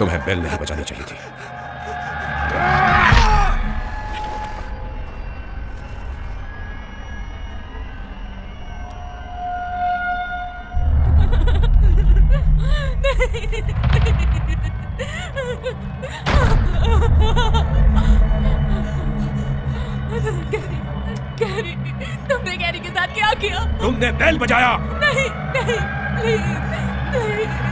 तुम्हें बेल नहीं बजानी चाहिए थी। गैरी, तुमने गैरी के साथ क्या किया? तुमने बेल बजाया। नहीं, नहीं, प्लीज, नहीं।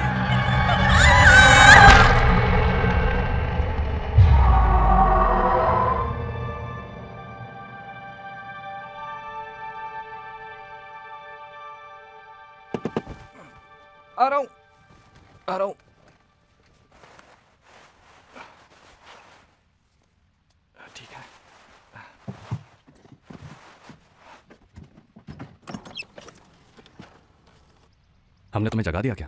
आ रहा हूँ। ठीक है। हमने तुम्हें जगा दिया क्या?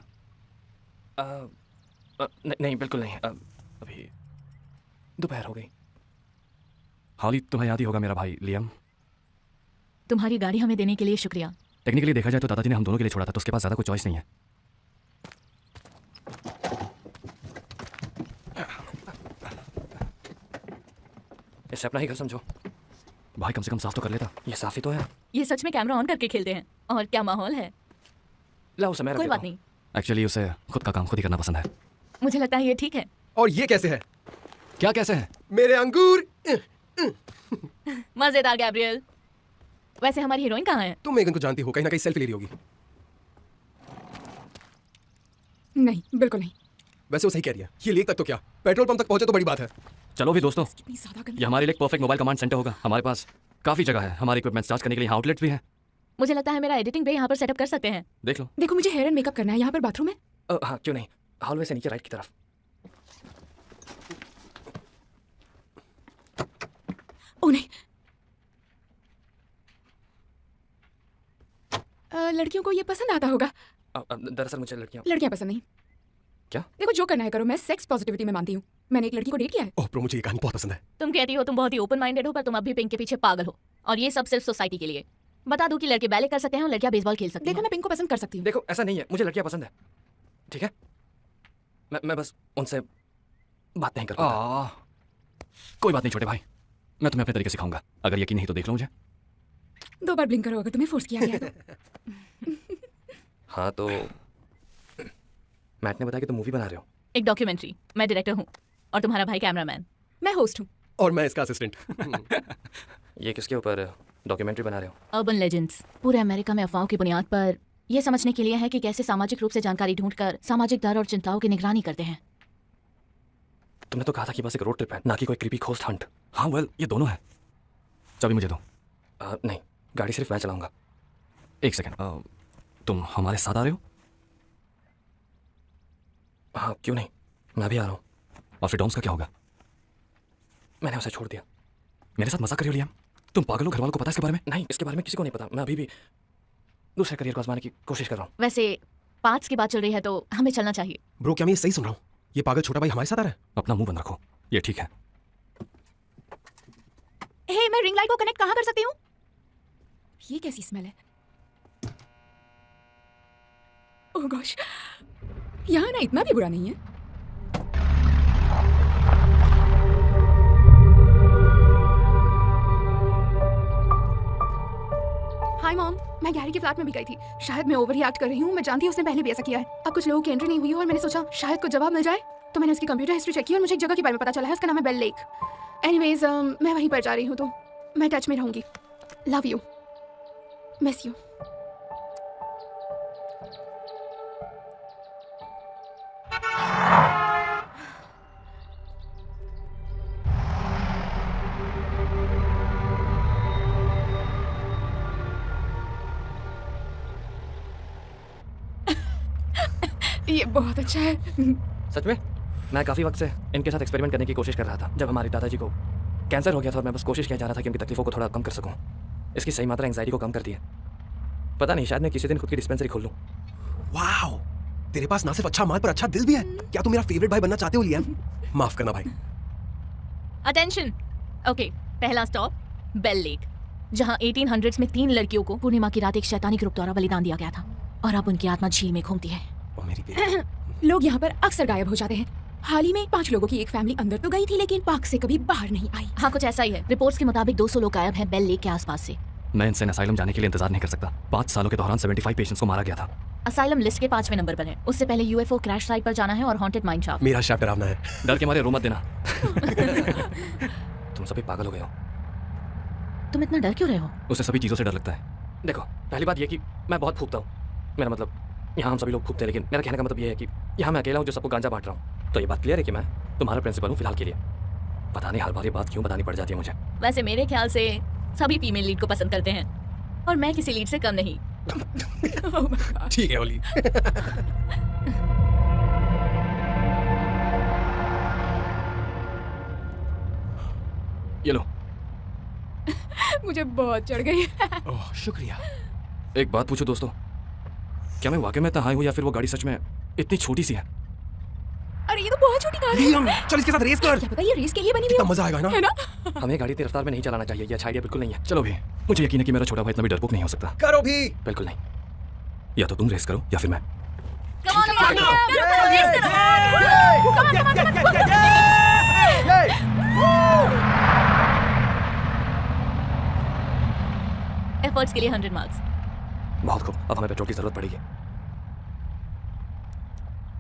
नहीं, बिल्कुल नहीं। अभी दोपहर हो गई। हॉली, तुम्हें याद ही होगा मेरा भाई लियम। तुम्हारी गाड़ी हमें देने के लिए शुक्रिया। टेक्निकली देखा जाए तो दादाजी ने हम दोनों के लिए छोड़ा था, तो उसके पास ज्यादा कोई चॉइस नहीं है। इसे अपना ही घर समझो। भाई कम से कम साफ तो कर लेता। ये साफ ही तो है। ये सच में कैमरा ऑन करके खेलते हैं। और क्या माहौल है। लाओ समय कोई बात नहीं। एक्चुअली उसे खुद का काम खुद ही करना पसंद है। मुझे लगता है ये ठीक है। और ये कैसे है? क्या कैसे है? मेरे अंगूर। मजेदार गैब्रियल। वैसे हमारी हीरोइन कहाँ है? तुम मेगन को जानती हो, कहीं ना कहीं सेल्फी ले रही होगी। नहीं, बिल्कुल नहीं। वैसे वो सही कह रही है। ये लेक तक तो क्या, पेट्रोल पंप तक पहुंचे तो बड़ी बात है। चलो भी दोस्तों, कितनी ज्यादा गंदी। ये हमारे लिए एक परफेक्ट मोबाइल कमांड सेंटर होगा। हमारे पास काफी जगह है। हमारे इक्विपमेंट चार्ज करने के लिए यहाँ आउटलेट्स भी हैं। मुझे लगता है मेरा एडिटिंग बे यहाँ पर सेटअप कर सकते हैं। देख लो। देखो, मुझे हेयर एंड मेकअप करना है। यहाँ पर बाथरूम है? हाँ, क्यों नहीं। हॉलवे से नीचे राइट की तरफ। ओह नहीं। लड़कियों को ये पसंद आता होगा। दरअसल मुझे लड़कियां पसंद नहीं। क्या? देखो, जो करना है करो। मैं सेक्स पॉजिटिविटी में मानती हूँ। मैंने एक लड़की को डेट किया है। ओह प्रो, मुझे ये कहानी बहुत पसंद है। तुम कहती हो तुम बहुत ही ओपन माइंडेड हो, पर तुम अब भी पिंक के पीछे पागल हो। और ये सब सिर्फ सोसाइटी के लिए। बता दूं कि लड़के बैले कर सकते हैं और लड़कियां बेसबॉल खेल सकती हैं। देखो, मैं पिंक को पसंद कर सकती हूँ। देखो, ऐसा नहीं है। मुझे लड़कियां पसंद है। ठीक है, मैं बस उनसे बात नहीं कर पाता। कोई बात नहीं छोटे भाई, मैं तुम्हें अपने तरीके सिखाऊंगा। अगर यकीन नहीं तो देख लो मुझे। 2 बार ब्लिंक करो अगर तुम्हें फोर्स किया गया तो। हाँ, तो मैट ने बताया कि तुम मूवी बना रहे हो। एक डॉक्यूमेंट्री। मैं डायरेक्टर हूँ और तुम्हारा भाई कैमरामैन। मैं होस्ट हूँ। और मैं इसका असिस्टेंट। ये किसके ऊपर डॉक्यूमेंट्री बना रहे हो? Urban legends. पूरे अमेरिका में अफवाहों की बुनियाद पर यह समझने के लिए है कि कैसे सामाजिक रूप से जानकारी ढूंढकर सामाजिक डर और चिंताओं की निगरानी करते हैं। तुमने तो कहा था कि बस एक रोड ट्रिप है, ना कि कोई क्रीपी खोस्ट हंट। हाँ वेल, ये दोनों है। चाबी मुझे दो। नहीं, गाड़ी सिर्फ मैं चलाऊंगा। एक सेकंड, तुम हमारे साथ आ रहे हो? हाँ, क्यों नहीं, मैं भी आ रहा हूँ। और फिर डॉम्स का क्या होगा? मैंने उसे छोड़ दिया। मेरे साथ मजाक कर रही हो लियाम? तुम पागल हो? घर वालों को पता है इसके बारे में? नहीं, इसके बारे में किसी को नहीं पता। मैं अभी भी दूसरे करियर को आजमाने की कोशिश कर रहा हूँ। वैसे पार्ट्स की बात चल रही है तो हमें चलना चाहिए। ब्रो, क्या मैं ये सही सुन रहा हूँ? ये पागल छोटा भाई हमारे साथ आ रहा है? अपना मुंह बंद रखो, ये ठीक है। हे, मैं रिंग लाइट को कनेक्ट कहाँ कर सकती हूँ? ये कैसी स्मेल है? ओह गॉश, यहाँ ना इतना भी बुरा नहीं है। हाय मॉम, मैं गैरी के फ्लैट में भी गई थी। शायद मैं ओवर रिएक्ट कर रही हूँ। मैं जानती हूँ उसने पहले भी ऐसा किया है। अब कुछ लोगों की एंट्री नहीं हुई और मैंने सोचा शायद कुछ जवाब मिल जाए। तो मैंने उसकी कंप्यूटर हिस्ट्री चेक की और मुझे एक जगह के बारे में पता चला है। उसका नाम है बेल लेक। एनीवेज, मैं वहीं पर जा रही हूँ, तो मैं टच में रहूंगी। Love you, miss you. ये बहुत अच्छा है। सच में मैं काफ़ी वक्त से इनके साथ एक्सपेरिमेंट करने की कोशिश कर रहा था। जब हमारे दादाजी को कैंसर हो गया था और मैं बस कोशिश किया जा रहा था कि उनकी तकलीफों को थोड़ा कम कर सकूं। इसकी सही मात्रा एंग्जाइटी को कम करती है। पता नहीं, शायद मैं किसी दिन खुद की डिस्पेंसरी खोल लूं। वाओ, तेरे पास ना सिर्फ अच्छा माल पर अच्छा दिल भी है। क्या तुम मेरा फेवरेट भाई बनना चाहते हो लियाम? माफ करना भाई। अटेंशन। ओके, पहला स्टॉप बेल लेक, जहां 1800s में 3 लड़कियों को पूर्णिमा की रात एक शैतानी ग्रुप द्वारा बलिदान दिया गया था और अब उनकी आत्मा झील में घूमती है। ओ मेरी बेटी। लोग यहाँ पर अक्सर गायब हो जाते हैं। हाल ही में 5 लोगों की एक फैमिली अंदर तो गई थी लेकिन पार्क से कभी बाहर नहीं आई। हाँ, कुछ ऐसा ही है। रिपोर्ट्स के मुताबिक 200 लोग गायब हैं बेल लेक के आसपास से। मैं इनसेन असाइलम जाने के लिए इंतजार नहीं कर सकता। 5 सालों के दौरान 75 पेशेंट्स को मारा गया था। असाइलम लिस्ट के 5वें नंबर पर है। उससे पहले यूएफओ क्रैश साइट पर जाना है और हॉन्टेड माइन शाफ्ट। मेरा शाफ्ट डरावना है। डर के मारे रो मत देना। तुम सभी पागल हो गए हो। तुम इतना डर क्यों रहे हो? उसे सभी चीज़ों से डर लगता है। देखो, पहली बात ये कि मैं बहुत फूकता हूँ। मेरा मतलब यहाँ हम सभी लोग फूकते हैं, लेकिन मेरा कहने का मतलब ये है कि यहाँ मैं अकेला हूँ जो सबको गांजा बांट रहा हूँ। तो ये बात क्लियर है कि मैं तुम्हारा प्रिंसिपल हूँ फिलहाल के लिए। पता नहीं हर बार ये बात क्यों बतानी पड़ जाती है मुझे। वैसे मेरे ख्याल से सभी फीमेल लीड को पसंद करते हैं और मैं किसी लीड से कम नहीं। ठीक है ओली। ये लो। मुझे बहुत चढ़ गई। ओह शुक्रिया। एक बात पूछो दोस्तों, क्या मैं वाकई में इतना हाई हूँ या फिर वो गाड़ी सच में इतनी छोटी सी है? अरे ये तो बहुत छोटी कार है। लियम, चल इसके साथ रेस कर। क्या पता ये रेस के लिए बनी हुई कितना हो। मजा आएगा ना। है ना? हमें गाड़ी तेज रफ्तार में नहीं चलाना चाहिए, ये अच्छा आइडिया बिल्कुल नहीं है। चलो भी, मुझे यकीन है कि मेरा छोटा भाई इतना भी डरपोक नहीं हो सकता। करो भी। बिल्कुल नहीं। या तो तुम रेस करो या फिर मैं। Come on, come on, come on, come on, race करो। Come on, come on, come on, come on। Efforts के लिए 100 मार्क्स। बहुत खूब, अब हमें पेट्रोल की जरूरत पड़ेगी।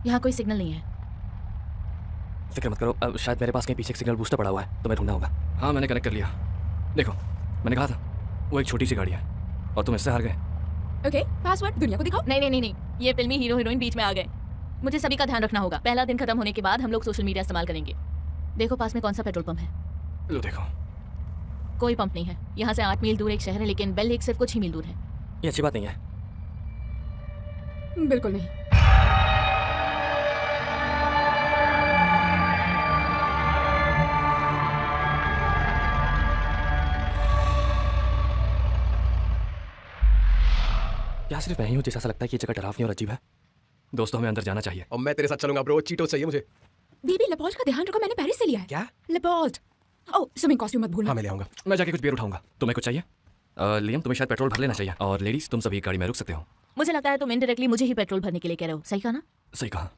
यहाँ कोई सिग्नल नहीं है। फिक्र मत करो, अब शायद मेरे पास कहीं पीछे एक सिग्नल बूस्टर पड़ा हुआ है, तुम्हें ढूंढना होगा। हाँ, मैंने कनेक्ट कर लिया। देखो, मैंने कहा था वो एक छोटी सी गाड़ी है और तुम इससे हार गए। ओके, पासवर्ड दुनिया को दिखाओ। नहीं, ये फिल्मी हीरो हीरोइन बीच में आ गए। मुझे सभी का ध्यान रखना होगा। पहला दिन खत्म होने के बाद हम लोग सोशल मीडिया इस्तेमाल करेंगे। देखो पास में कौन सा पेट्रोल पंप है। लो देखो। कोई पंप नहीं है। यहाँ से 8 मील दूर एक शहर है, लेकिन बेल लेक सिर्फ कुछ ही मील दूर है। ये अच्छी बात नहीं है। बिल्कुल नहीं। क्या सिर्फ मैं ही हूँ जिसे ऐसा लगता है कि ये जगह डरावनी और अजीब है? दोस्तों, हमें अंदर जाना चाहिए। और मैं तेरे साथ चलूंगा ब्रो, चीटो चाहिए मुझे। बेबी लेपॉल्ड का ध्यान रखो, मैंने पेरिस से लिया है। क्या? लेपॉल्ड। ओह, स्विमिंग कॉस्ट्यूम मत भूलना। हाँ मैं ले आऊंगा। मैं जाके कुछ बियर उठाऊंगा। तुम्हें कुछ चाहिए? लियम, तुम्हें शायद पेट्रोल भर लेना चाहिए। और लेडीज, तुम सभी गाड़ी में रुक सकते हो। मुझे लगता है तुम इनडायरेक्टली मुझे ही पेट्रोल भरने के लिए कह रहे हो। सही कहा ना? सही कहा।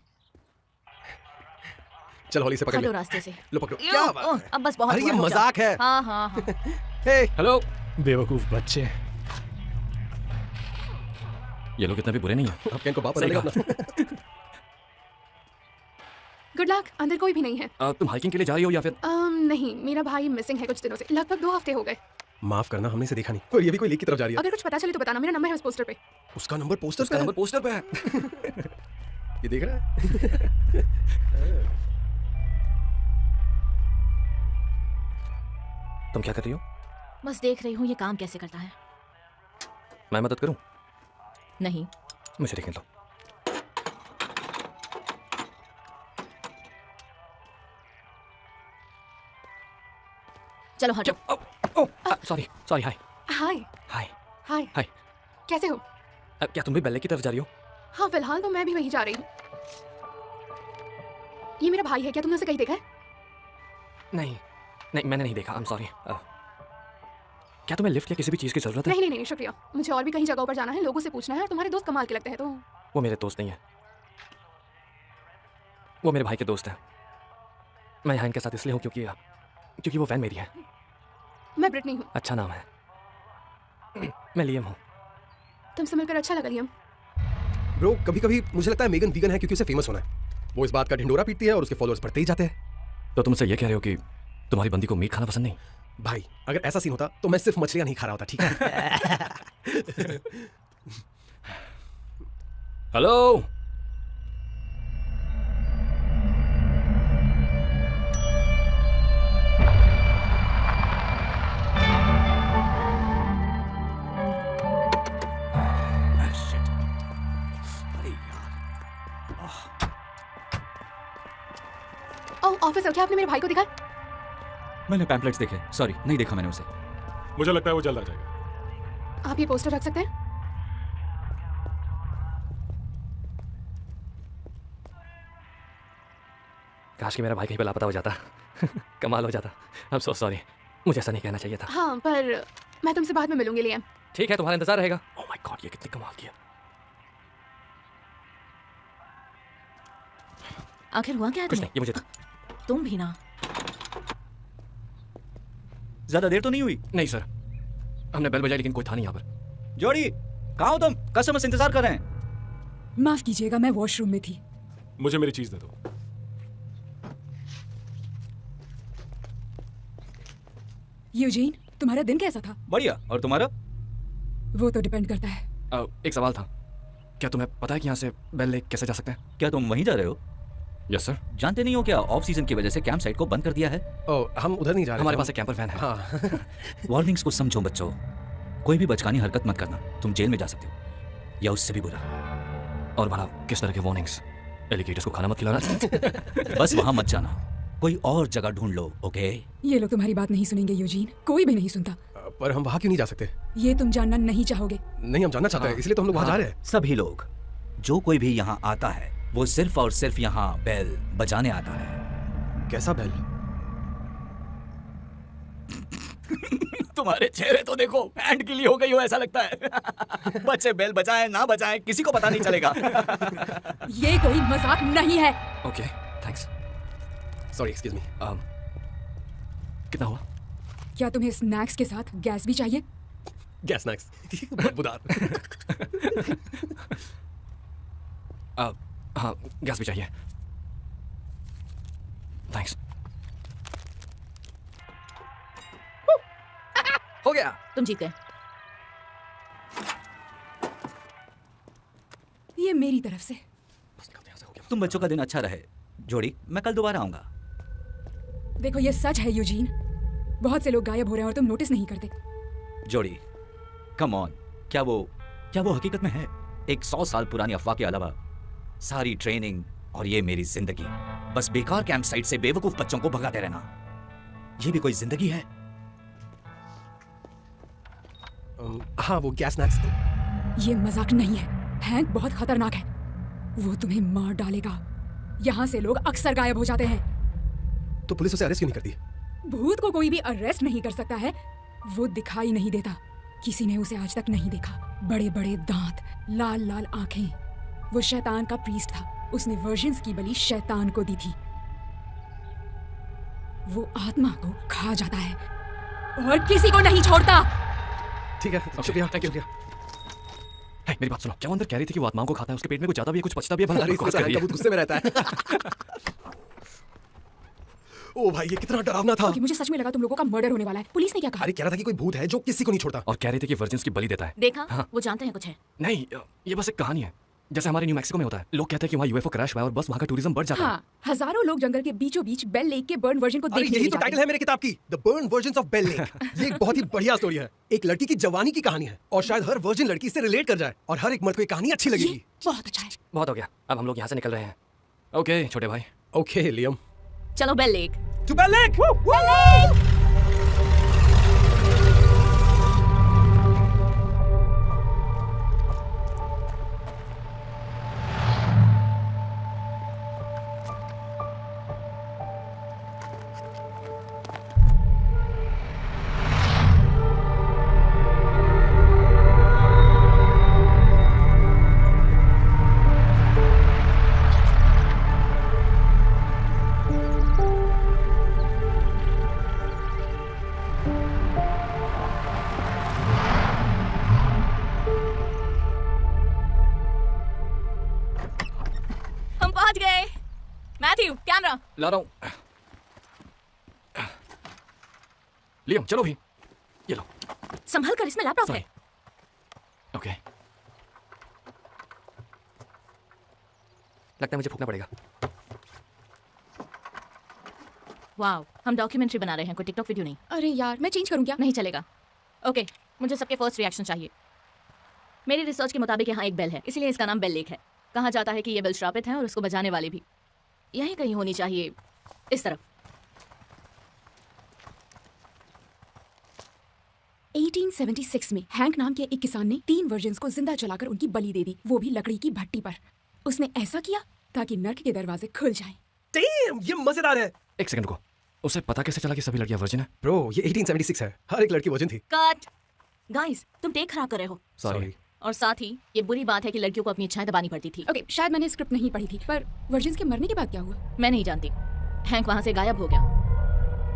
चल होली से पकड़ चलो ले। रास्ते से। लो पकड़ो। क्या बात है? अब बस बहुत अरे ये हुआ, रुक जाओ। मजाक है। हाँ। हे हेलो। बेवकूफ बच्चे। ये लोग इतना भी बुरे नहीं है। अब इनको वापस सही लेगा कहा। अपना। गुड लक, अंदर कोई भी नहीं है। तुम हाइकिंग के लिए जा रही हो या फिर? नहीं, मेरा भाई मिसिंग है कुछ दिनों से, लगभग 2 हफ्ते हो गए। माफ करना, हमने इसे देखा नहीं। और ये भी कोई लेक की तरफ जा रही है। अगर कुछ पता चले तो बताना, मेरा नंबर है उस पोस्टर पे। उसका नंबर पोस्टर उसका पे है। नंबर पोस्टर पे है। ये देख रहा है? तुम क्या कर रही हो? बस देख रही हूँ ये काम कैसे करता है। मैं मदद करूं? नहीं। मुझे देखने दो। चलो हटो। सॉरी, हाय। हाय। हाय। हाय। हाय। कैसे हो? क्या तुम भी बेल्ले की तरफ जा रही हो? हाँ, फिलहाल तो मैं भी वहीं जा रही हूँ। ये मेरा भाई है, क्या तुमने उसे कहीं देखा है? नहीं, मैंने नहीं देखा। I am sorry. क्या तुम्हें लिफ्ट या किसी भी चीज़ की ज़रूरत है? नहीं, शुक्रिया। मुझे और भी कहीं जगहों पर जाना है, लोगों से पूछना है, और तुम्हारे दोस्त कमाल के लगते हैं तो। वो मेरे दोस्त नहीं है, वो मेरे भाई के दोस्त हैं। मैं यहाँ इनके साथ इसलिए हूँ क्योंकि वो फैन मेरी है। मैं ब्रिटनी हूँ। अच्छा नाम है। मैं लियम हूँ। तुमसे मिलकर अच्छा लगा लियम। ब्रो, कभी कभी मुझे लगता है मेगन वीगन है क्योंकि उसे फेमस होना है। वो इस बात का ढिंडोरा पीटती है और उसके फॉलोअर्स बढ़ते ही जाते हैं। तो तुम मुझसे ये कह रहे हो कि तुम्हारी बंदी को मीट खाना पसंद नहीं? भाई, अगर ऐसा सीन होता तो मैं सिर्फ मछलियां नहीं खा रहा होता, ठीक है? हेलो। ओह ऑफिसर, क्या आपने मेरे भाई को देखा? मैंने पैम्पलेट्स देखे। सॉरी, नहीं देखा मैंने उसे। मुझे लगता है वो जल्द आ जाएगा। आप ये पोस्टर रख सकते हैं? काश कि मेरा भाई कहीं पे लापता हो जाता। कमाल हो जाता। आई एम सो सॉरी, मुझे ऐसा नहीं कहना चाहिए था। हाँ, पर मैं तुमसे बाद में मिलूंगी लियम। ठीक है, तुम्हारा इंतजार रहेगा। ओह माय गॉड, ये कितनी कमाल किया। आखिर हुआ क्या है कुछ तुम्हें? नहीं, ये मुझे था। तुम भी ना। ज्यादा देर तो नहीं हुई? नहीं सर, हमने बेल बजाई लेकिन कोई था नहीं यहाँ पर। जोड़ी, कहाँ हो तुम? कस्टमर्स इंतजार कर रहे हैं। माफ कीजिएगा, मैं वॉशरूम में थी। मुझे मेरी चीज दे दो। यूजीन, तुम्हारा दिन कैसा था? बढ़िया। और तुम्हारा? वो तो डिपेंड करता है। एक सवाल था, क्या तुम्हें पता है कि यहाँ से बेल लेक कैसे जा सकते हैं? क्या तुम वहीं जा रहे हो? Yes sir. जानते नहीं हो क्या ऑफ सीजन की वजह से कैंप साइट को बंद कर दिया है? ओह, हम उधर नहीं जा रहे। हमारे पास एक कैंपर वैन है। हाँ। वार्निंग्स को समझो बच्चों, कोई भी बचकानी हरकत मत करना, तुम जेल में जा सकते हो या उससे भी बुरा। और बड़ा किस तरह के वार्निंग्स? एलिगेटर्स को खाना मत खिलाना। बस वहां मत जाना, कोई और जगह ढूंढ लो। ओके? ये लोग तुम्हारी बात नहीं सुनेंगे यूजीन, कोई भी नहीं सुनता। पर हम वहाँ क्यों नहीं जा सकते? ये तुम जानना नहीं चाहोगे। नहीं, हम जानना चाहते हैं, इसलिए तो हम लोग वहाँ जा रहे हैं। सभी लोग, जो कोई भी यहाँ आता है वो सिर्फ और सिर्फ यहाँ बेल बजाने आता है। कैसा बेल? तुम्हारे चेहरे तो देखो, हैंड गिली हो गई हो ऐसा लगता है। बच्चे बेल बजाएं ना बजाएं किसी को पता नहीं चलेगा। ये कोई मजाक नहीं है। Okay, thanks. Sorry, excuse me. कितना हुआ? क्या तुम्हें स्नैक्स के साथ गैस भी चाहिए? Gas snacks. बदबूदार। हाँ, गैस भी चाहिए। थैंक्स। हो गया। तुम जीत गए। ये मेरी तरफ से। तुम बच्चों का दिन अच्छा रहे। जोड़ी, मैं कल दोबारा आऊंगा। देखो, ये सच है यूजीन, बहुत से लोग गायब हो रहे हैं और तुम नोटिस नहीं करते। जोड़ी, कम ऑन, क्या वो हकीकत में है? एक 100 साल पुरानी अफवाह के अलावा सारी ट्रेनिंग और ये मेरी जिंदगी, बस बेकार कैंप साइट से बेवकूफ बच्चों को भगाते रहना, ये भी कोई जिंदगी है? हाँ, वो गैस स्नैक्स। ये मजाक नहीं है, हैंक बहुत खतरनाक है, वो तुम्हें मार डालेगा। यहाँ से लोग अक्सर गायब हो जाते हैं। तो पुलिस उसे अरेस्ट क्यों नहीं करती? भूत को कोई भी अरेस्ट नहीं कर सकता है, वो दिखाई नहीं देता। किसी ने उसे आज तक नहीं देखा। बड़े बड़े दांत, लाल लाल आंखें। वो शैतान का प्रीस्ट था, उसने वर्जिन्स की बलि शैतान को दी थी। वो आत्मा को खा जाता है और किसी को नहीं छोड़ता। ठीक है, शुक्रिया, थैंक यू। Hey, मेरी बात सुनो, क्या वो अंदर कह रही थी कि वो आत्माओं को खाता है, उसके पेट में कुछ ज्यादा भी है, कुछ बचता भी है? भला बहुत गुस्से में रहता है। ओ भाई, ये कितना डरावना था। मुझे सच में लगा तुम लोगों का मर्डर होने वाला है। पुलिस ने क्या कहा? अरे, कह रहा था कि कोई भूत है जो किसी को नहीं छोड़ता। और कह रही थी कि वर्जिन्स की बलि देता है। देखा? हाँ। वो जानते हैं कुछ है। नहीं, ये बस एक कहानी है, जैसे हमारे न्यू मैक्सिको में होता है। लोग कहते हैं कि वहाँ यूएफओ क्रैश हुआ है और बस वहाँ का टूरिज्म बढ़ जाता है। हाँ, हजारों लोग जंगल के बीचों बीच बेल लेक के बर्न वर्जन को अरे, देखने यही के तो लिए टाइटल है मेरी किताब की, the burn versions of bell lake. ये एक बहुत ही बढ़िया स्टोरी है, एक लड़की की जवानी की कहानी है और शायद हर वर्जिन लड़की इससे रिलेट कर जाए और हर एक मर्द को ये कहानी अच्छी लगेगी। बहुत अच्छा है। बहुत हो गया, अब हम लोग यहाँ से निकल रहे हैं। ओके छोटे भाई। ओके लियम, चलो bell lake. To bell lake. हम पहुंच गए। Matthew, camera. ला रहा हूँ। लियम चलो भी, ये लो। संभल कर, इसमें लैपटॉप है। ओके, लगता है मुझे फूकना पड़ेगा। वाओ, हम डॉक्यूमेंट्री बना रहे हैं, कोई टिकटॉक वीडियो नहीं। अरे यार, मैं चेंज करूँ क्या? नहीं चलेगा। ओके, मुझे सबके फर्स्ट रिएक्शन चाहिए। मेरी रिसर्च के मुताबिक यहाँ एक बेल है, इसीलिए इसका नाम बेल लेक है। कहा जाता है कि ये बेल श्रापित है और उसको बजाने वाले भी। यहीं कहीं होनी चाहिए, इस तरफ। 1876 में हैंक नाम के एक किसान ने 3 वर्जिन्स को जिंदा जलाकर उनकी बलि दे दी, वो भी लकड़ी की भट्टी पर। उसने ऐसा किया ताकि नर्क के दरवाजे खुल जाएं। डैम, ये मजेदार है। एक सेकंड रुको, उसे पता कैसे चला कि सभी लड़कियां वर्जिन है? ब्रो, ये 1876 है, हर एक लड़की वर्जिन थी। कट। गाइस, तुम टेक खराब कर रहे हो। सॉरी। और साथ ही ये बुरी बात है कि लड़कियों को अपनी इच्छाएं दबानी पड़ती थी। ओके, शायद मैंने स्क्रिप्ट नहीं पढ़ी थी, पर वर्जिन्स के मरने के बाद क्या हुआ? मैं नहीं जानती। हैंक वहाँ से गायब हो गया।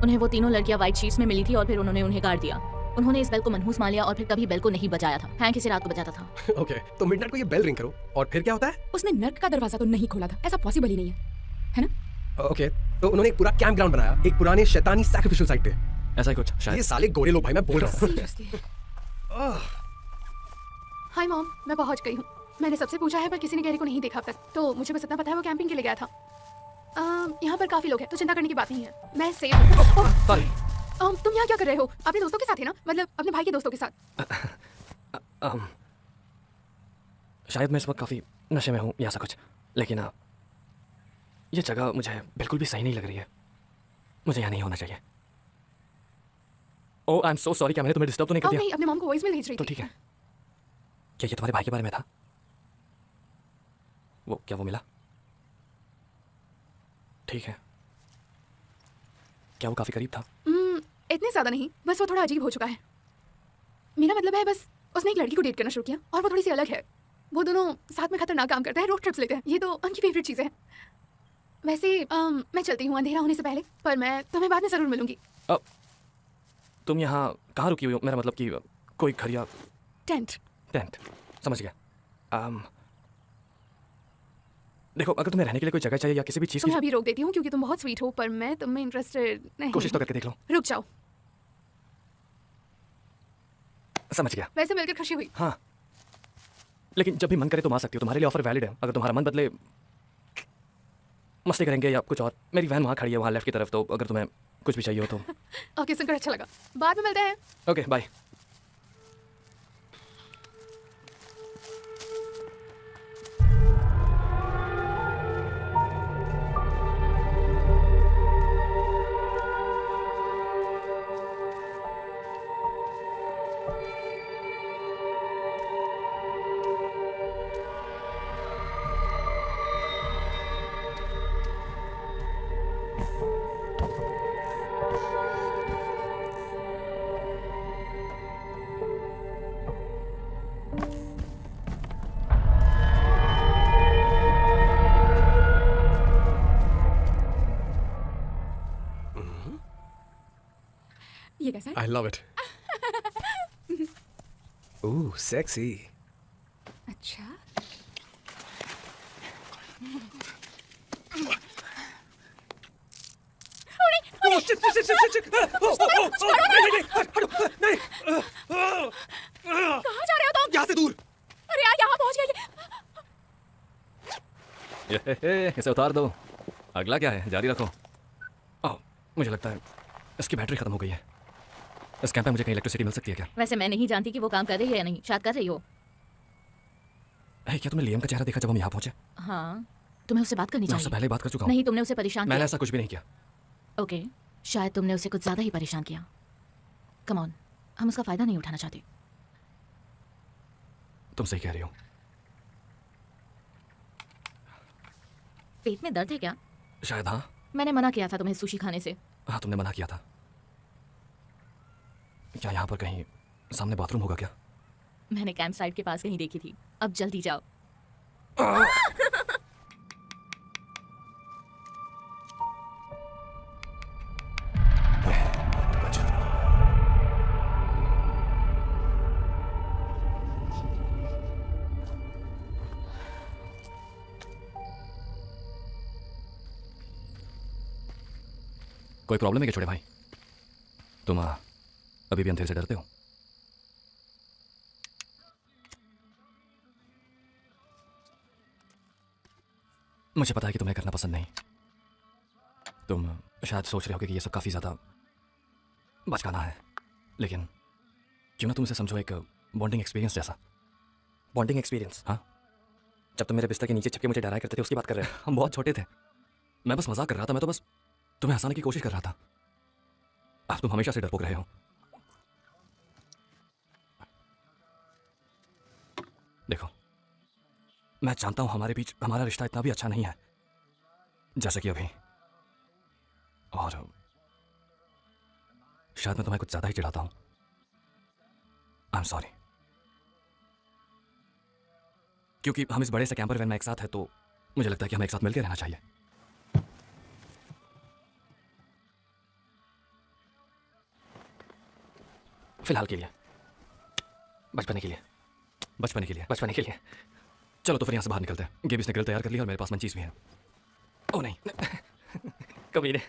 उन्हें वो तीनों लड़कियां व्हाइट शीट्स में मिली थी और फिर उन्होंने उन्हें काट दिया। उन्होंने इस बेल को मनहूस मान लिया और फिर कभी बेल को नहीं बजाया था। हैंक इसे रात को बजाता था। ओके, तो मिडनाइट को ये बेल रिंग करो और फिर क्या होता है? उसने नर्क का दरवाजा तो नहीं खोला था, ऐसा पॉसिबल ही नहीं है ना? ओके, तो उन्होंने एक पूरा कैंप ग्राउंड बनाया, एक पुराने शैतानी सैक्रिफिशियल साइट पे। ऐसा ही कुछ ये शायद। साले गोरे लोग भाई, मैं बोल रहा हूँ। Seriously? हाय मॉम, मैं पहुंच गई हूँ। मैंने सबसे पूछा है पर किसी ने गैरी को नहीं देखा अब तक, तो मुझे बस इतना पता है वो कैंपिंग के लिए गया था। यहाँ पर काफी लोग हैं तो चिंता करने की बात नहीं है, मैं सेफ हूँ। सॉरी। तुम यहाँ क्या कर रहे हो? अपने दोस्तों के साथ है ना? मतलब अपने भाई के दोस्तों के साथ। शायद मैं इस वक्त काफ़ी नशे में हूँ या ऐसा कुछ, लेकिन ये जगह मुझे बिल्कुल भी सही नहीं लग रही है। मुझे यहाँ नहीं होना चाहिए। ओह, आई एम सो सॉरी। क्या मैंने तुम्हें डिस्टर्ब तो नहीं कर दिया? नहीं, अपने मॉम को वॉइस मेल भेज रही तो थी। ठीक है। क्या ये तुम्हारे भाई के बारे में था? वो मिला? ठीक है। क्या वो काफ़ी करीब था? इतने ज्यादा नहीं, बस वो थोड़ा अजीब हो चुका है। मेरा मतलब है बस उसने एक लड़की को डेट करना शुरू किया और वो थोड़ी सी अलग है। वो दोनों साथ में खतरनाक काम करते हैं, रोड ट्रिप्स लेते हैं। ये तो उनकी फेवरेट चीज़ है। वैसे मैं चलती हूँ अंधेरा होने से पहले, पर मैं तुम्हें बाद में ज़रूर मिलूंगी। तुम यहाँ कहाँ रुकी हुई हो? मेरा मतलब कि कोई घर या टेंट। टेंट। समझ गया। देखो, अगर तुम्हें रहने के लिए कोई जगह चाहिए या किसी भी चीज़ की तुम्हें अभी रोक देती हूँ क्योंकि तुम बहुत स्वीट हो, पर मैं तुम में इंटरेस्टेड नहीं। कोशिश तो करके देख लो। रुक जाओ। समझ गया। वैसे मिलकर खुशी हुई। हाँ, लेकिन जब भी मन करे तुम आ सकती हो। तुम्हारे लिए ऑफर वैलिड है। अगर तुम्हारा मन बदले, मस्ती करेंगे या कुछ और। मेरी वैन वहाँ खड़ी है, वहाँ लेफ्ट की तरफ, तो अगर तुम्हें कुछ भी चाहिए हो तो। ओके, सुनकर अच्छा लगा। बाद में मिलते हैं। Okay, bye. ये कैसा है? I love it. Ooh, sexy. अच्छा, Oh, shit. नहीं, कहाँ जा रहे हो तुम? यहाँ से दूर। अरे यार, यहाँ पहुँच गए। इसे उतार दो। अगला क्या है? जारी रखो। मुझे लगता है इसकी बैटरी खत्म हो गई है। इस कैंप में मुझे कहीं इलेक्ट्रिसिटी मिल सकती है क्या? वैसे मैं नहीं जानती कि वो काम कर रही है या नहीं। शायद कर रही हो। क्या तुमने लियम का चेहरा देखा जब हम यहाँ पहुंचे? हाँ, तुम्हें उससे बात करनी मैं उससे चाहिए। पहले ही बात कर चुका हूँ। नहीं, तुमने उसे परेशान मैंने किया। ऐसा कुछ भी नहीं किया। ओके, शायद तुमने उसे कुछ ज्यादा ही परेशान किया। कम ऑन, हम उसका फायदा नहीं उठाना चाहते। तुम सही कह रही हो। पेट में दर्द है क्या? शायद हाँ। मैंने मना किया था तुम्हें सुशी खाने से। हाँ, तुमने मना किया था। क्या यहाँ पर कहीं सामने बाथरूम होगा क्या? मैंने कैंप साइट के पास कहीं देखी थी। अब जल्दी जाओ। कोई प्रॉब्लम है क्या छोटे भाई? तुम अभी भी अंधेरे से डरते हो? मुझे पता है कि तुम्हें करना पसंद नहीं। तुम शायद सोच रहे हो कि ये सब काफ़ी ज़्यादा बचकाना है, लेकिन क्यों ना तुम इसे समझो एक बॉन्डिंग एक्सपीरियंस जैसा। Bonding experience? हाँ। जब तुम मेरे बिस्तर के नीचे छिपके मुझे डराया करते थे, उसकी बात कर रहे हो? हम बहुत छोटे थे। मैं बस मजाक कर रहा था। मैं तो बस तुम्हें हंसाने की कोशिश कर रहा था। अब तुम हमेशा से डरपोक रहे हो। देखो, मैं जानता हूं हमारे बीच हमारा रिश्ता इतना भी अच्छा नहीं है जैसे कि अभी, और शायद मैं तुम्हें कुछ ज्यादा ही चिढ़ाता हूं। I am sorry. क्योंकि हम इस बड़े से कैंपर वैन में एक साथ है तो मुझे लगता है कि हमें एक साथ मिलकर रहना चाहिए। फिलहाल के लिए, बचपने के लिए, बचपने के लिए, बचपने के लिए। चलो तो फिर यहाँ से बाहर निकलते हैं। गेबिस ने ग्रिल तैयार कर लिया और मेरे पास मंचीज भी है। ओ नहीं, कभी नहीं।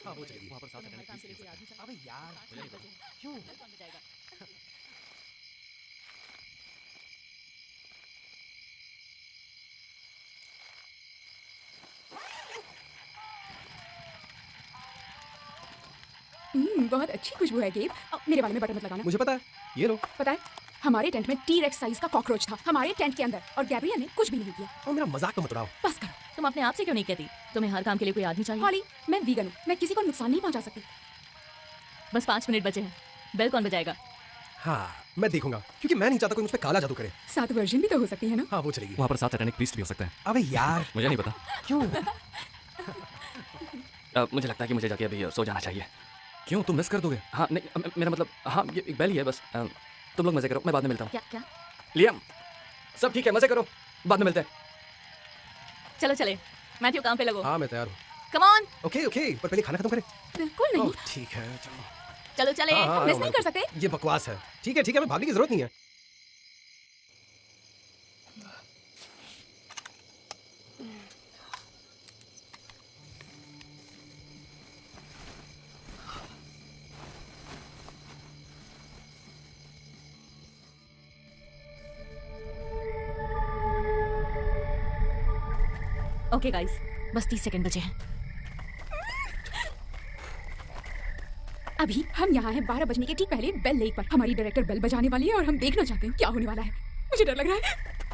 हाँ वो चलेगी। वहाँ पर साथ रहने की चीज़ है। अबे यार क्यों? बहुत अच्छी खुशबू है गेब। मेरे बारे में बटर मत लगाना। मुझे पता है, ये लो। पता है हमारे टेंट में टी-रेक्स साइज का कॉकरोच था हमारे टेंट के अंदर और गैब्रियल ने कुछ भी नहीं किया। और मेरा मजाक मत उड़ाओ। बस करो। तुम अपने आप से क्यों नहीं कहती? तुम्हें हर काम के लिए कोई आदमी चाहिए। हॉली, मैं वीगन हूँ, मैं किसी को नुकसान नहीं पहुंचा सकती। बस 5 मिनट बचे हैं। बेल कौन बजाएगा? हाँ मैं देखूंगा, क्योंकि मैं नहीं चाहता कोई मुझ पे काला जादू करे। 7 वर्जन भी तो हो सकती है ना। हाँ वो चलेगी। वहाँ पर साथ सैटेनिक प्रीस्ट भी हो सकते हैं। अबे यार मुझे नहीं पता। क्यों? मुझे लगता है कि मुझे जाके अभी सो जाना चाहिए। क्यों, तुम मिस कर दोगे? हाँ नहीं, मेरा मतलब हाँ ये एक बेल ही है बस। तुम लोग मजे करो, मैं बाद में मिलता हूँ। क्या क्या? लियाम, सब ठीक है, मजे करो, बाद में मिलते हैं। चलो चले। मैथ्यू काम पे लगो। हाँ मैं तैयार हूँ। Come on. ओके ओके, पर पहले खाना खत्म करें। बिल्कुल नहीं। ओह ठीक है चलो। चलो चले। हाँ, हाँ, मिस हाँ, नहीं कर सकते। ये बकवास है। ठीक है हमें भागने की जरूरत नहीं है। ओके गाइस, बस 30 सेकंड बचे हैं। अभी हम यहाँ हैं 12 बजने के ठीक पहले बेल लेक पर। हमारी डायरेक्टर बेल बजाने वाली है और हम देखना चाहते हैं क्या होने वाला है। मुझे डर लग रहा है।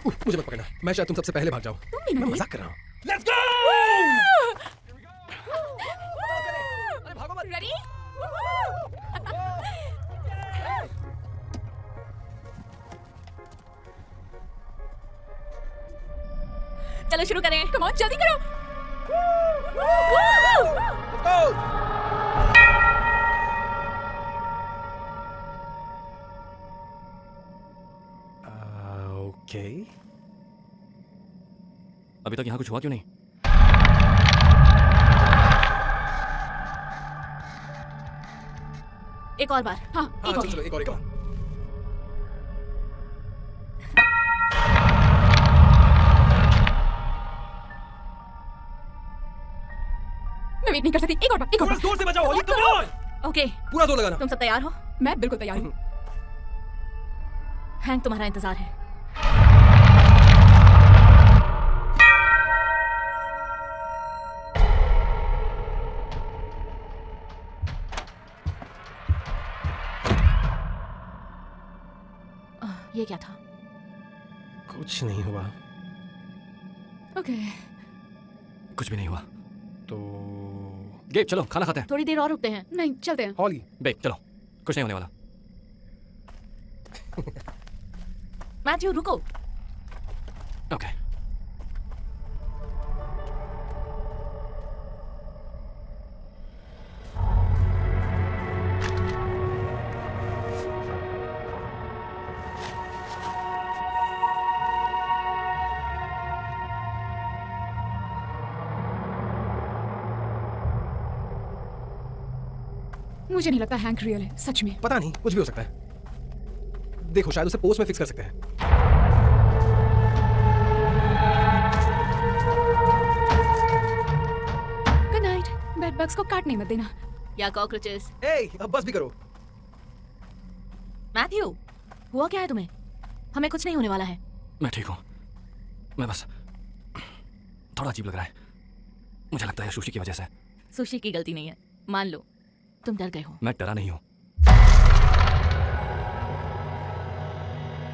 मुझे मत पकड़ना, मैं शायद तुम सबसे पहले भाग जाऊं। तुम भी ना मैं देख। मजाक कर रहा हूँ। Let's go. रेडी? चलो शुरू करें। कम ऑन जल्दी करो। ओके। अभी तक यहाँ कुछ हुआ क्यों नहीं? एक और बार। हाँ हाँ एक और। चलो एक और। मैं वेट नहीं कर सकती। एक और बार, एक और बार। जोर से बजाओ होली, कम ऑन। ओके, पूरा जोर लगाना। तुम सब तैयार हो? मैं बिल्कुल तैयार हूँ। हैंक तुम्हारा इंतजार है। ये क्या था? कुछ नहीं हुआ। ओके, कुछ भी नहीं हुआ। तो गेब चलो खाना खाते हैं। थोड़ी देर और रुकते हैं। नहीं चलते हैं। हॉली बेब चलो, कुछ नहीं होने वाला। मैथ्यू रुको। ओके। मुझे नहीं लगता हैंक रियल है, सच में। पता नहीं, कुछ भी हो सकता है। देखो शायद उसे पोस्ट में फिक्स कर सकते हैं। Good night. बेड बग्स को काटने मत देना। या कॉकरोचेस। ए, अब बस भी करो। मैथ्यू, हुआ क्या है तुम्हें? हमें कुछ नहीं होने वाला है। मैं ठीक हूँ, मैं बस थोड़ा अजीब लग रहा है। मुझे लगता है सुशी की वजह से। सुशी की गलती नहीं है, मान लो तुम डर गए हो। मैं डरा नहीं हूँ।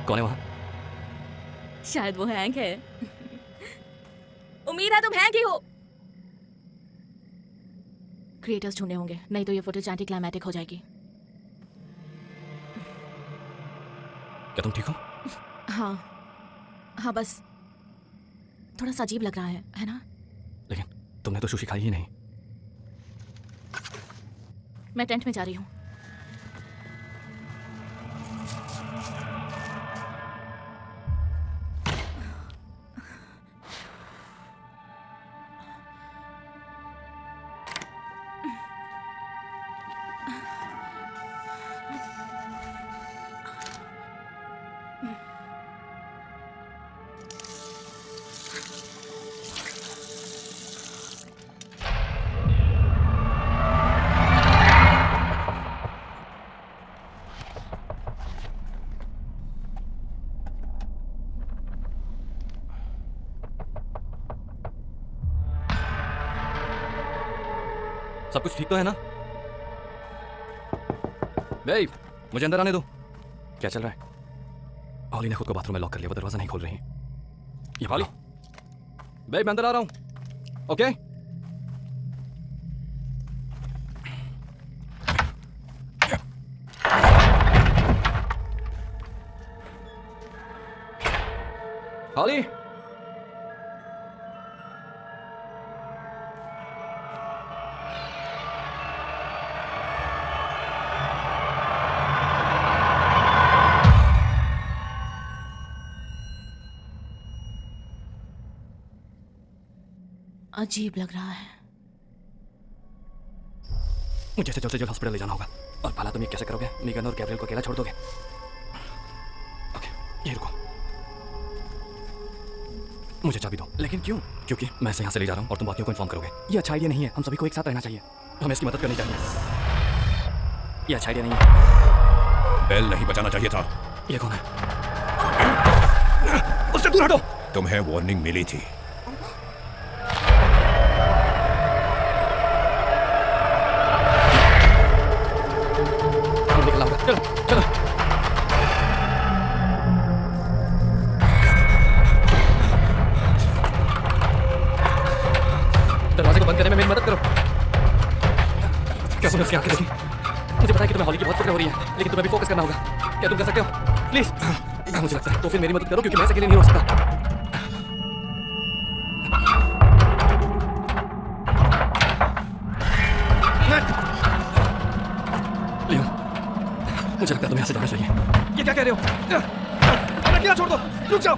कौन है वहाँ? शायद वो हैंक है। उम्मीद है तुम हैंक ही हो। क्रिएटर्स ढूंढने होंगे, नहीं तो ये फुटेज एंटी क्लाइमैटिक हो जाएगी। क्या तुम ठीक हो? हाँ हाँ, बस थोड़ा सा अजीब लग रहा है ना? लेकिन तुमने तो सुशी खाई ही नहीं। मैं टेंट में जा रही हूँ। सब कुछ ठीक तो है ना? बेब, मुझे अंदर आने दो। क्या चल रहा है? हॉली ने खुद को बाथरूम में लॉक कर लिया, वो दरवाजा नहीं खोल रही। ये हॉली, बेब मैं अंदर आ रहा हूं। ओके? हॉली, अजीब लग रहा है। मुझे जल्द से जल्द हॉस्पिटल ले जाना होगा। और भला तुम ये कैसे करोगे? मीगन और गैब्रियल को अकेला छोड़ दोगे? ओके, ये रुको। मुझे चाबी दो। लेकिन क्यों? क्योंकि मैं यहाँ से ले जा रहा हूँ और तुम बाकियों को इन्फॉर्म करोगे। ये अच्छा आइडिया नहीं है। हम सभी को एक साथ रहना चाहिए। हमें इसकी मदद करनी चाहिए। ये अच्छा आइडिया नहीं है। बेल नहीं बचाना चाहिए था। ये कौन है? उससे दूर हटो। तुम्हें वार्निंग मिली थी। चलो चलो। दरवाजे को बंद करने में मेरी मदद करो। क्या तुमने उसकी आंखें देखी? मुझे पता है कि तुम्हें हॉली की बहुत फिक्र हो रही है, लेकिन तुम्हें भी फोकस करना होगा। क्या तुम कर सकते हो? प्लीज। मुझे लगता है तो फिर मेरी मदद करो, क्योंकि मैं ऐसे अकेले नहीं हो सकता। मुझे लगता है तुम्हें यहाँ से जाना चाहिए। ये क्या कह रहे हो? अकेला छोड़ दो। रुक जाओ।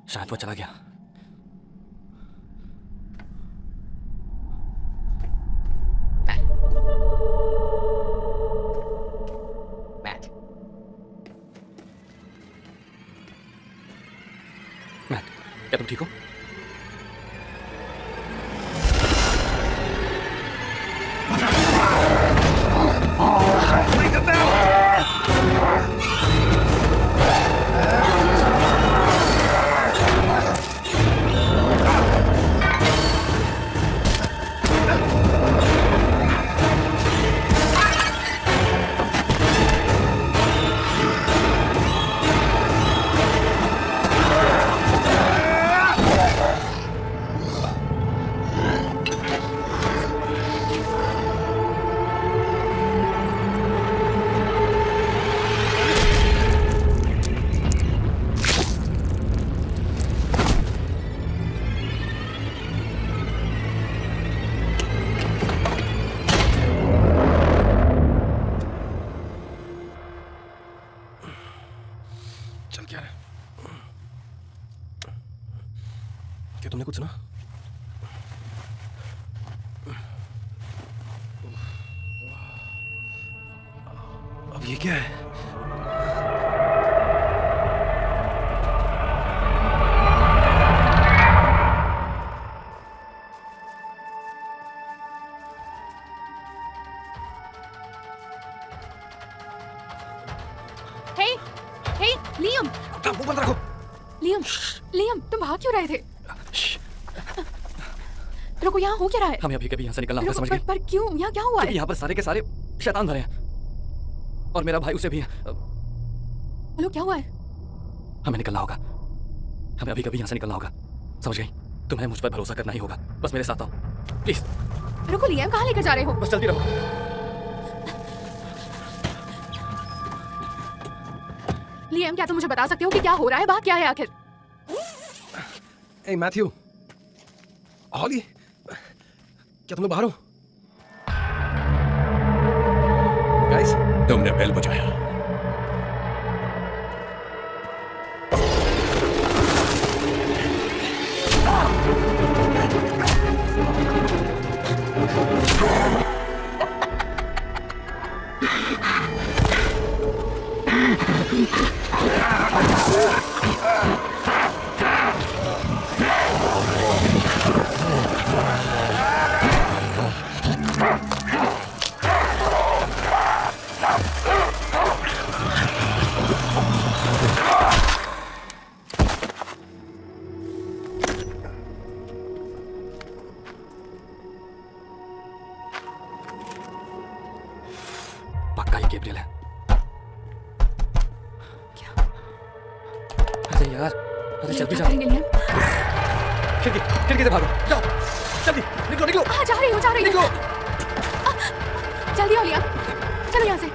शायद वो चला गया। मैट, क्या तुम ठीक हो? क्या तुमने कुछ सुना? अब ये क्या है? लियम, मुंह बंद रखो। लियम, लियम, तुम भाग क्यों रहे थे? रुको, यहाँ हो क्या रहा है? हमें अभी कभी यहाँ से निकलना होगा, समझ गए? पर क्यों? यहाँ क्या हुआ है? यहाँ पर सारे के सारे शैतान भरे हैं और मेरा भाई उसे भी है। बोलो क्या हुआ है? हमें निकलना होगा। हमें अभी कभी यहाँ से निकलना होगा, समझ गई? तुम्हें मुझ पर भरोसा करना ही होगा। बस मेरे साथ आओ प्लीज। रुको लियाम, कहाँ लेकर जा रहे हो? बस जल्दी रहो। लियाम, क्या तुम मुझे बता सकते हो कि क्या हो रहा है? बात क्या है आखिर? ए मैथ्यू, हॉली, क्या तुम लोग बाहर हो? गाइस, तुमने बेल बजाया। पक्का ये गैब्रियल है। क्या? अरे यार, अरे जल्दी क्या जाओ। करेंगे लियाम? खिड़की से भागो, जाओ जल्दी, निकलो निकलो। हाँ, जा रही हूँ, जा रही हूँ। जल्दी आओ लियाम, चलो यहाँ से।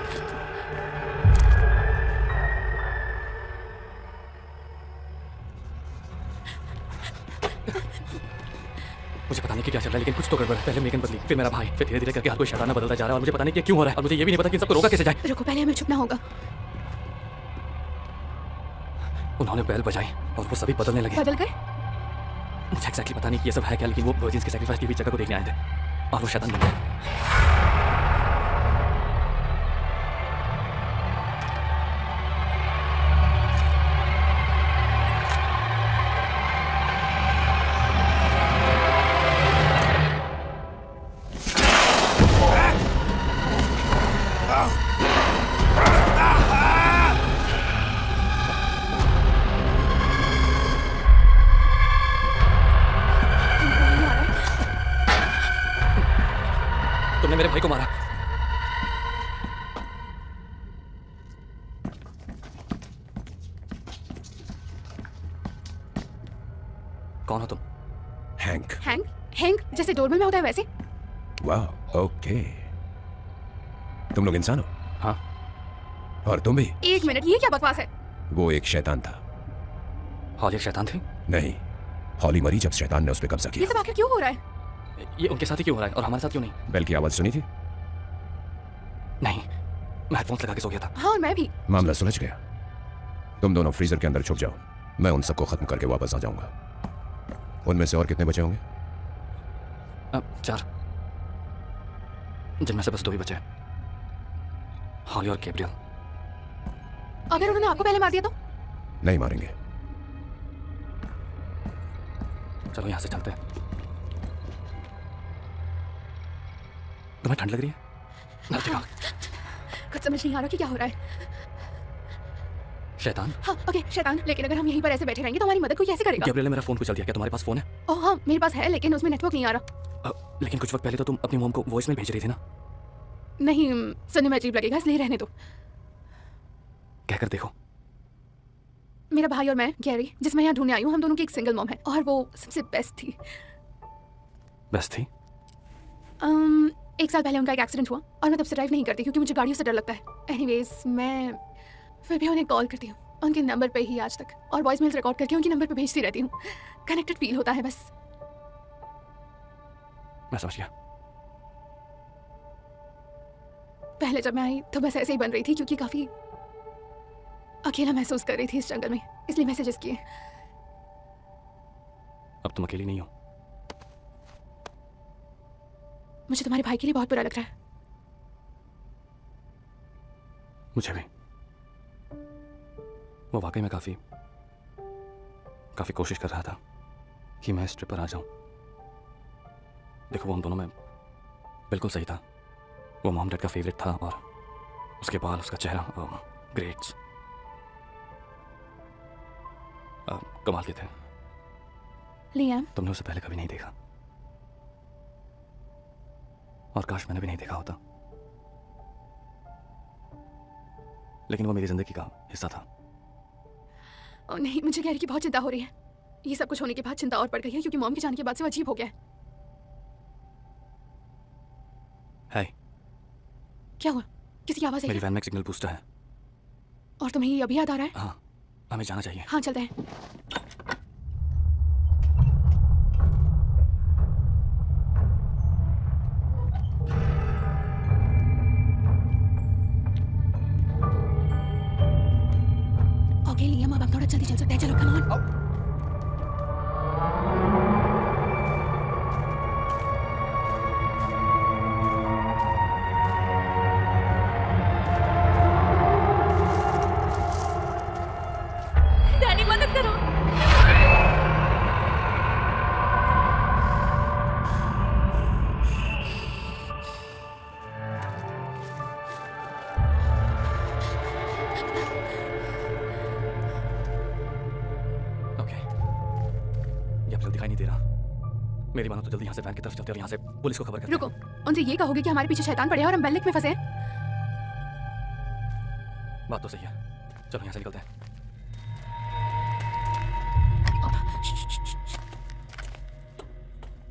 मुझे पता नहीं कि क्या चल रहा है, लेकिन कुछ तो गड़बड़ है। पहले मेगन बदली, फिर मेरा भाई, फिर धीरे धीरे करके हर कोई शैताना बदलता जा रहा है और मुझे पता नहीं कि क्यों हो रहा है। और मुझे ये भी नहीं पता कि इन सबको रोका कैसे जाए। रुको, पहले हमें छुपना होगा। उन्होंने बेल बजाई और वो सभी बदलने लगे। बदल गए? मुझे एक्जैक्टली पता नहीं कि ये सब है क्या, लेकिन वो वर्जिन्स के सैक्रिफाइस की हुई जगह को देखने आए थे और वो शैतान बन गए। तुमने मेरे भाई को मारा। कौन हो तुम? हैंक। हैंक? हैंक जैसे डोरबेल में होता है वैसे? वाह, ओके। तुम लोग इंसान हो? हाँ। और तुम भी? एक मिनट, ये क्या बकवास है? वो एक शैतान था। हॉली एक शैतान थी? नहीं, हॉली मरी जब शैतान ने उस पर कब्जा ये किया। सब आखिर क्यों हो रहा है? ये उनके साथ ही क्यों हो रहा है और हमारे साथ क्यों नहीं? बेल की आवाज सुनी थी? नहीं, मैं हेडफोन्स लगा के सो गया था। हाँ, और मैं भी। मामला सुलझ गया। तुम दोनों फ्रीजर के अंदर छुप जाओ, मैं उन सबको खत्म करके वापस आ जाऊंगा। उनमें से और कितने बचे होंगे? 4, जिनमें से बस 2 ही बचे, हॉली और गैब्रियल। अगर उन्होंने आपको पहले मार दिया तो? नहीं मारेंगे। चलो यहाँ से चलते हैं। तुम्हें ठंड लग रही है? कुछ समझ नहीं आ रहा कि क्या हो रहा है। शैतान? हाँ, ओके, शैतान। लेकिन अगर हम यहीं पर ऐसे बैठे रहेंगे तो हमारी मदद कोई कैसे करेगा? गैब्रियल ने मेरा फोन कुचल दिया। क्या तुम्हारे पास फोन है? ओह हाँ, मेरे पास है, लेकिन उसमें नेटवर्क नहीं आ रहा। लेकिन कुछ वक्त पहले तो तुम अपनी मॉम को वॉइसमेल भेज रही थी ना? नहीं, सुनने में अजीब लगेगा, इसलिए रहने दो। कहकर देखो। मेरा भाई और मैं, गैरी, जिसमें यहाँ ढूंढने आई हूँ, हम दोनों की एक सिंगल मॉम है और वो सबसे बेस्ट थी। बेस्ट थी? 1 साल पहले उनका एक एक्सीडेंट हुआ और मैं तब से ड्राइव नहीं करती क्योंकि मुझे गाड़ियों से डर लगता है। एनीवेज, मैं फिर भी उन्हें कॉल करती हूँ, उनके नंबर पे ही आज तक, और वॉइस मेल्स रिकॉर्ड करके उनके नंबर पे भेजती रहती हूँ। कनेक्टेड फील होता है बस। मैं समझ गया। पहले जब मैं आई तो बस ऐसे ही बन रही थी क्योंकि काफी अकेला महसूस कर रही थी इस जंगल में, इसलिए मैसेजेस किए। अब तुम अकेली नहीं हो। मुझे तुम्हारे भाई के लिए बहुत बुरा लग रहा है। मुझे भी। वो वाकई में काफी कोशिश कर रहा था कि मैं इस ट्रिप पर आ जाऊं। देखो, वो उन दोनों में बिल्कुल सही था। वो मॉम डैड का फेवरेट था और उसके बाल, उसका चेहरा, ग्रेड्स कमाल के थे। लियाम, तुमने उसे पहले कभी नहीं देखा और काश मैंने भी नहीं देखा होता, लेकिन वो मेरी जिंदगी का हिस्सा था। ओ नहीं, मुझे गैरी की बहुत चिंता हो रही है। ये सब कुछ होने के बाद चिंता और बढ़ गई है क्योंकि मॉम के जाने के बाद से वो अजीब हो गया है। हाय, क्या हुआ? किसी की आवाज आई मेरी है? वैन में एक सिग्नल बूस्टर है। और तुम्हें ये अभी याद आ रहा है? हाँ, हमें जाना चाहिए। हाँ चलते हैं। ओके लियाम, अब हम थोड़ा जल्दी चल सकते हैं। चलो कम ऑन। डैडी मदद करो। ओके, ये अब जल्दी दिखाई नहीं दे रहा। मेरी मानो तो जल्दी यहाँ से वैन की तरफ चलते और यहाँ से पुलिस को खबर करते रुको, उनसे ये कहोगे कि हमारे पीछे शैतान पड़े हैं और हम बेल लेक में फंसे हैं? बात तो सही है। चलो यहाँ से निकलते हैं।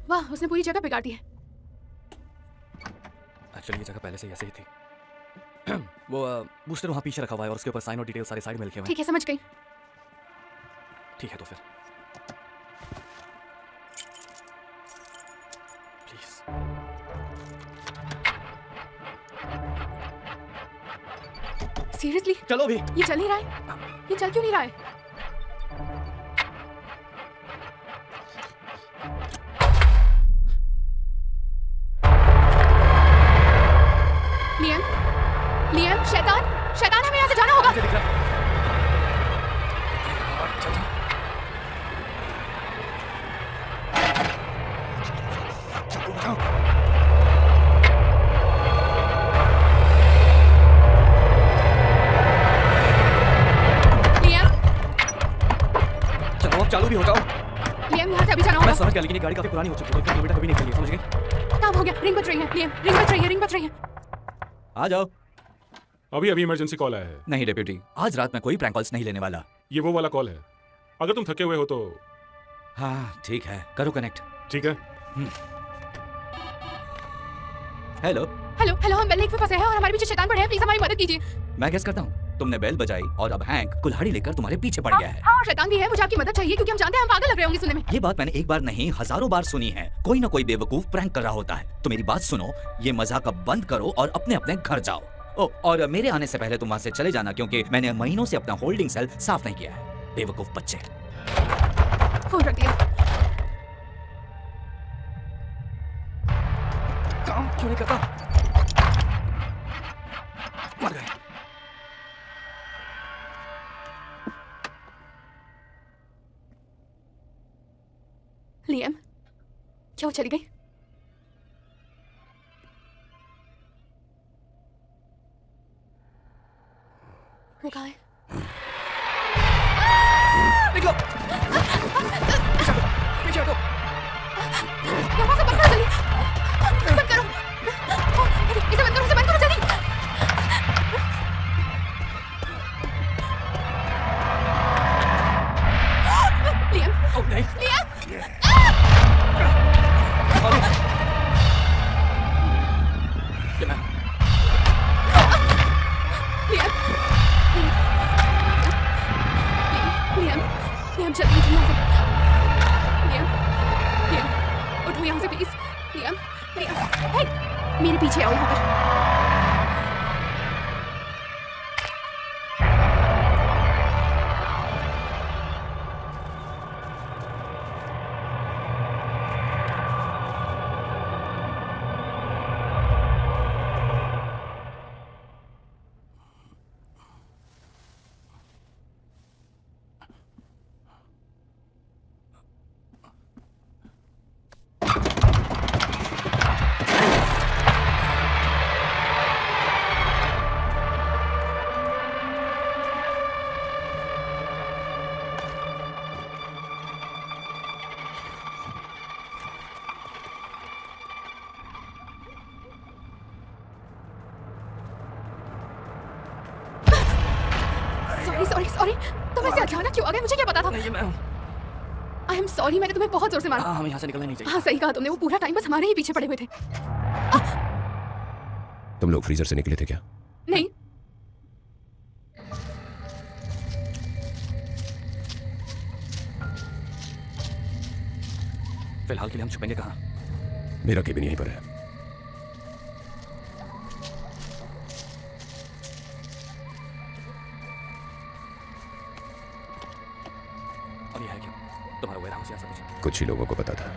वाह, उसने पूरी जगह बिगाड़ दी है। एक्चुअली ये जगह पहले से ही ऐसे ही थी। वो बूस्टर वहाँ पीछे रखा हुआ है और उसके ऊपर साइन और डिटेल सारे साइड में लिखे हुए हैं। ठीक है, समझ गई। ठीक है तो फिर प्लीज। सीरियसली? चलो भी। ये चल नहीं रहा है? ये चल क्यों नहीं रहा है? लियाम, लियाम, शैतान, शैतान, हमें यहाँ से जाना होगा। मुझे दिख रहा है। चल, चल। उठाओ। लियाम, चलो अब चालू भी हो जाओ। लियाम, यहाँ से अभी जाना मैं होगा। समझ गया, लेकिन ये गाड़ी काफी पुरानी हो चुकी है। 1 किलोमीटर कभी नहीं चली है, समझ गए? काम हो गया, रिंग बज रही है। लियाम, रिंग बज रही है, रिंग बज रही है। आ जाओ। अभी अभी इमरजेंसी कॉल आया है। नहीं डेप्यूटी, आज रात में कोई प्रैंक कॉल्स नहीं लेने वाला। ये वो वाला कॉल है। अगर तुम थके हुए हो तो हाँ ठीक है, करो कनेक्ट। ठीक है। हेलो। हेलो, हेलो, हम बेल लेक में फंसे हैं और हमारे पीछे शैतान पड़े हैं। प्लीज हमारी मदद कीजिए। मैं गेस करता हूँ तुमने बेल बजाई और अब हैंक कुल्हाड़ी लेकर तुम्हारे पीछे पड़ गया है। हाँ, और शैतान भी है। मुझे आपकी मदद चाहिए क्योंकि हम जानते हैं हम पागल लग रहे होंगे सुनने में। ये बात मैंने एक बार नहीं हजारों बार सुनी है। कोई ना कोई बेवकूफ प्रैंक कर रहा होता है। तो मेरी बात सुनो, ये मजाक अब बंद करो और अपने अपने घर जाओ। ओ, और मेरे आने से पहले तुम वहां से चले जाना क्योंकि मैंने महीनों से अपना होल्डिंग सेल साफ नहीं किया है। बेवकूफ बच्चे। फोन रख दिया। काम क्यों नहीं करता? मर गए। लियाम, क्या वो चली गई? वो कहाँ है? निकलो। पीछे हटो। दरवाजा बंद करो जल्दी। बंद करो। इसे बंद करो, इसे बंद करो जल्दी। लियाम, ओ नहीं। लियाम, ये मैं। लियाम, लियाम, लियाम, जल्दी उठो यहाँ से। लियाम, लियाम, उठो यहाँ से प्लीज। लियाम, लियाम, हे, मेरे पीछे आओ यहाँ पर। सॉरी, तुम ऐसे अचानक क्यों आ गए? मुझे क्या पता था? नहीं, ये मैं हूँ। आई एम सॉरी, मैंने तुम्हें बहुत जोर से मारा। हाँ, हमें यहाँ से निकलना नहीं चाहिए। हाँ सही कहा तुमने, वो पूरा टाइम बस हमारे ही पीछे पड़े हुए थे। तुम लोग फ्रीजर से निकले थे क्या? नहीं, फिलहाल के लिए हम छुपेंगे कहाँ? मेरा केबिन यहीं पर है। और ये है क्या? तुम्हारा वेयर हाउस या ऐसा कुछ? कुछ ही लोगों को पता था।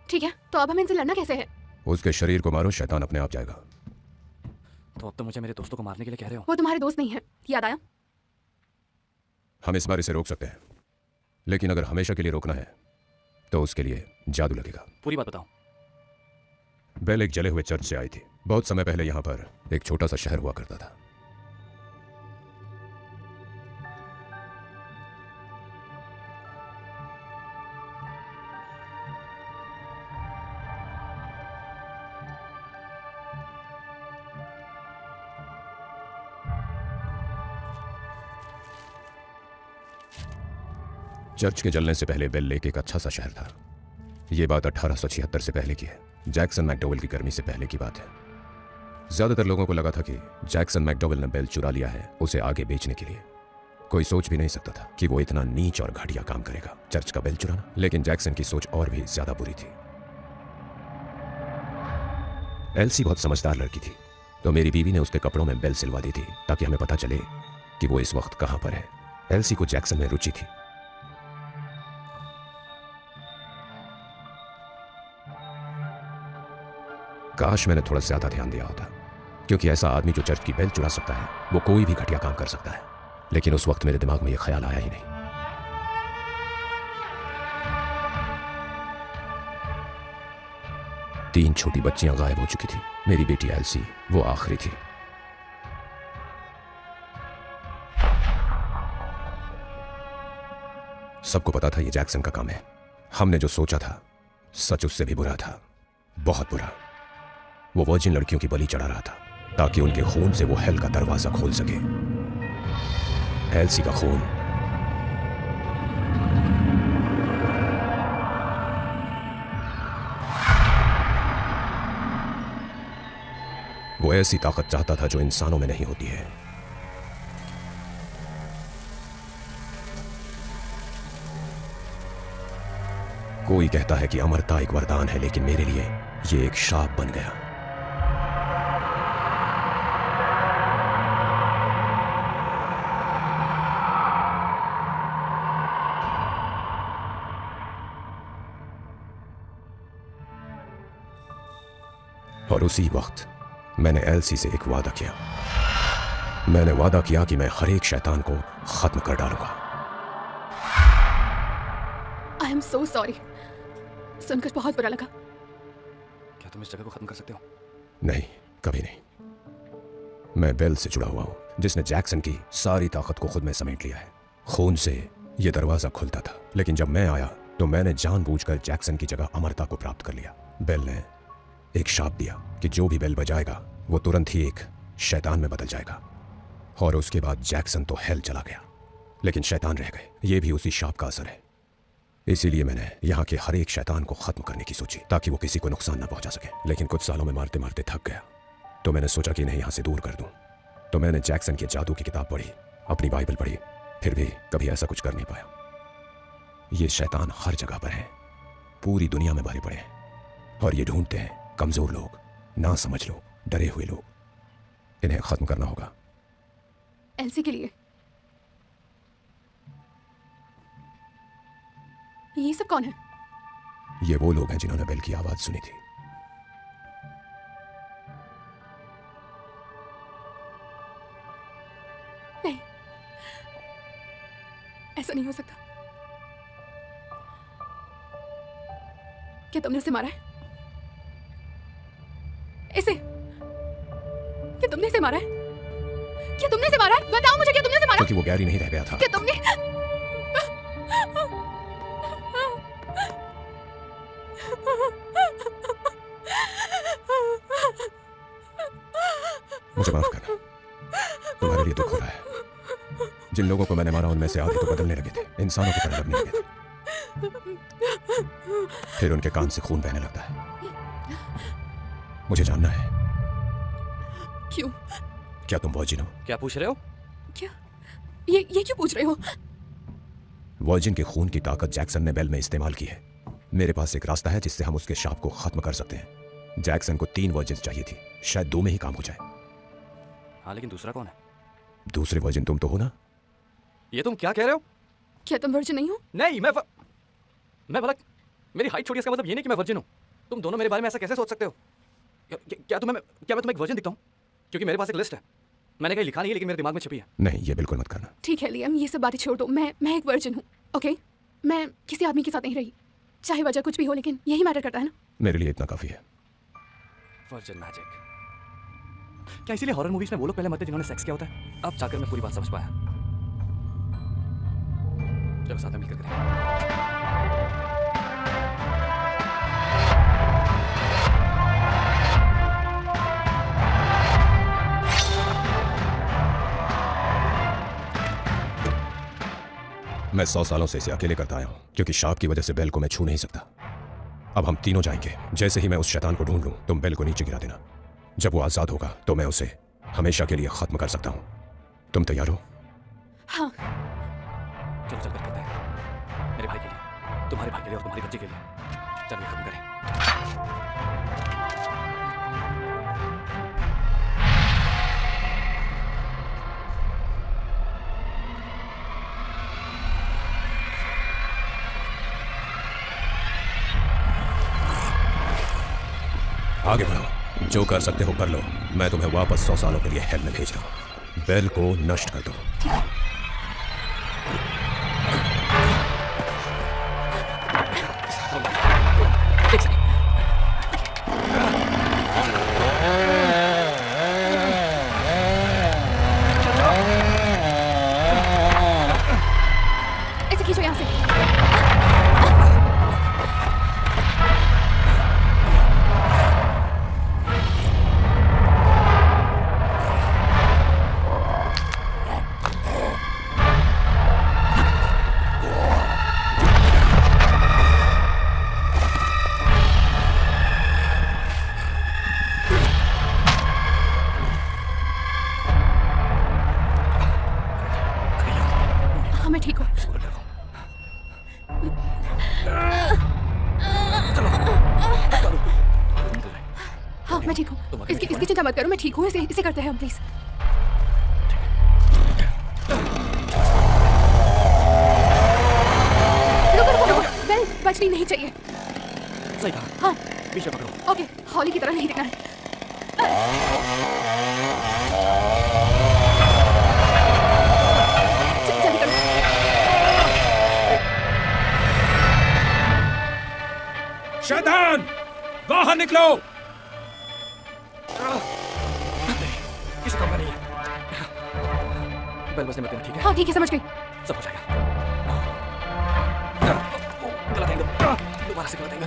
ठीक है, तो अब हमें इनसे लड़ना कैसे है? उसके शरीर को मारो, शैतान अपने आप जाएगा। तो अब तो मुझे मेरे दोस्तों को मारने के लिए कह रहे हो? वो तुम्हारे दोस्त नहीं है, याद आया? हम इस बार इसे रोक सकते हैं, लेकिन अगर हमेशा के लिए रोकना है तो उसके लिए जादू लगेगा। पूरी बात बताओ। बेल एक जले हुए चर्च से आई थी। बहुत समय पहले यहां पर एक छोटा सा शहर हुआ करता था। चर्च के जलने से पहले बेल लेक एक अच्छा सा शहर था। यह बात 1876 से पहले की है। जैक्सन मैकडोवेल की गर्मी से पहले की बात है। ज्यादातर लोगों को लगा था कि जैक्सन मैकडोवेल ने बेल चुरा लिया है उसे आगे बेचने के लिए। कोई सोच भी नहीं सकता था कि वो इतना नीच और घटिया काम करेगा, चर्च का बेल चुराना। लेकिन जैक्सन की सोच और भी ज्यादा बुरी थी। एल्सी बहुत समझदार लड़की थी, तो मेरी बीवी ने उसके कपड़ों में बेल सिलवा दी थी ताकि हमें पता चले कि वो इस वक्त कहां पर है। एल्सी को जैक्सन में रुचि थी। काश मैंने थोड़ा ज्यादा ध्यान दिया होता, क्योंकि ऐसा आदमी जो चर्च की बेल चुरा सकता है वो कोई भी घटिया काम कर सकता है। लेकिन उस वक्त मेरे दिमाग में यह ख्याल आया ही नहीं। तीन छोटी बच्चियां गायब हो चुकी थी। मेरी बेटी एल्सी वो आखिरी थी। सबको पता था ये जैक्सन का काम है। हमने जो सोचा था सच उससे भी बुरा था, बहुत बुरा। वो वर्जिन लड़कियों की बलि चढ़ा रहा था ताकि उनके खून से वो हेल का दरवाजा खोल सके। एल्सी का खून वो ऐसी ताकत चाहता था जो इंसानों में नहीं होती है। कोई कहता है कि अमरता एक वरदान है, लेकिन मेरे लिए ये एक शाप बन गया। और उसी वक्त मैंने एल्सी से एक वादा किया। मैंने वादा किया कि मैं हर एक शैतान को खत्म कर डालूंगा। आई एम सो सॉरी, सुनकर बहुत बुरा लगा। क्या तुम इस जगह को खत्म कर सकते हो? नहीं, कभी नहीं। मैं बेल से जुड़ा हुआ हूं, जिसने जैक्सन की सारी ताकत को खुद में समेट लिया है। खून से यह दरवाजा खुलता था, लेकिन जब मैं आया तो मैंने जानबूझकर जैक्सन की जगह अमरता को प्राप्त कर लिया। बेल ने एक शाप दिया कि जो भी बेल बजाएगा वो तुरंत ही एक शैतान में बदल जाएगा। और उसके बाद जैक्सन तो हेल चला गया, लेकिन शैतान रह गए। ये भी उसी शाप का असर है। इसीलिए मैंने यहाँ के हर एक शैतान को खत्म करने की सोची, ताकि वो किसी को नुकसान न पहुंचा सके। लेकिन कुछ सालों में मारते मारते थक गया, तो मैंने सोचा कि इन्हें यहाँ से दूर कर दूं। तो मैंने जैक्सन की जादू की किताब पढ़ी, अपनी बाइबल पढ़ी, फिर भी कभी ऐसा कुछ कर नहीं पाया। ये शैतान हर जगह पर है, पूरी दुनिया में भरे पड़े हैं, और ये ढूंढते हैं कमजोर लोग, ना समझ लोग, डरे हुए लोग। इन्हें खत्म करना होगा। एल्सी के लिए। ये सब कौन है? ये वो लोग हैं जिन्होंने बेल की आवाज सुनी थी। नहीं, ऐसा नहीं हो सकता। क्या तुमने उसे मारा है? इसे? क्या तुमने इसे मारा है? क्या तुमने इसे मारा है? बताओ मुझे, क्या तुमने इसे मारा? क्योंकि वो गैरी नहीं रह गया था। क्या तुमने? मुझे माफ करना, तुम्हारे लिए दुख हो रहा है। जिन लोगों को मैंने मारा उनमें से आधे तो बदलने लगे थे, इंसानों की तरह लगने लगे थे। फिर उनके कान से खून बहने लगता है। मुझे जानना है क्यों? क्या तुम वर्जिन हो? क्या पूछ रहे हो? क्या? ये क्यों पूछ रहे हो? वर्जिन के खून की ताकत जैक्सन ने बेल में इस्तेमाल की है। मेरे पास एक रास्ता है जिससे हम उसके शाप को खत्म कर सकते हैं। जैक्सन को 3 वर्जिन्स चाहिए थी, शायद 2 में ही काम हो जाए। हाँ, लेकिन दूसरा कौन है? दूसरे वर्जिन तुम तो हो ना? ये तुम क्या कह रहे हो? क्या तुम वर्जिन नहीं हो? नहीं, मैं भला मेरी हाइट छोटी, इसका मतलब ये नहीं कि मैं वर्जिन हूँ। तुम दोनों मेरे बारे में ऐसा कैसे सोच सकते हो? क्या मैं तुम्हें एक वर्जिन दिखता हूँ? क्योंकि मेरे पास एक लिस्ट है, मैंने कहीं लिखा नहीं है, लेकिन मेरे दिमाग में छपी है। नहीं, ये बिल्कुल मत करना। ठीक है लियाम, ये सब बातें छोड़ दो। मैं एक वर्जिन हूँ, ओके? मैं किसी आदमी के साथ नहीं रही, चाहे वजह कुछ भी हो, लेकिन यही मैटर करता है ना। मेरे लिए इतना काफी है। Virgin magic. क्या इसीलिए हॉरर मूवीज में वो लोग पहले मरते जिन्होंने सेक्स किया होता है? अब जाकर मैं पूरी बात समझ पाया। चलो साथ में मिलकर करें। मैं 100 सालों से इसे अकेले करता आया हूं, क्योंकि शाप की वजह से बेल को मैं छू नहीं सकता। अब हम तीनों जाएंगे। जैसे ही मैं उस शैतान को ढूंढ लूं, तुम बेल को नीचे गिरा देना। जब वो आजाद होगा तो मैं उसे हमेशा के लिए खत्म कर सकता हूं। तुम तैयार हो? हाँ। चलो चल कर करते हैं, मेरे भाई के लिए, तुम्हारे भाई के लिए और तुम्हारी बच्ची के लिए। चलिए खत्म करें। आगे बढ़ो, जो कर सकते हो कर लो। मैं तुम्हें वापस 100 सालों के लिए हेल में भेज रहा हूं। बेल को नष्ट कर दो। ऐसे खींचो यहाँ से। हाँ, मैं ठीक हूँ। हाँ, मैं ठीक हूँ। इसकी चिंता मत करो, मैं ठीक हूँ। इसे करते हैं हम, प्लीज। रुको। बेल बचनी नहीं चाहिए। सही कहा। हाँ, बीच में पकड़ो। ओके। हॉली की तरह नहीं दिखना है। जल्दी करो। शैतान, बाहर निकलो! किसी काम का नहीं है। बेल बजने मत देना, ठीक है? हाँ, ठीक है, समझ गई। सब हो जाएगा। गलत एंगल, दोबारा से गलत एंगल।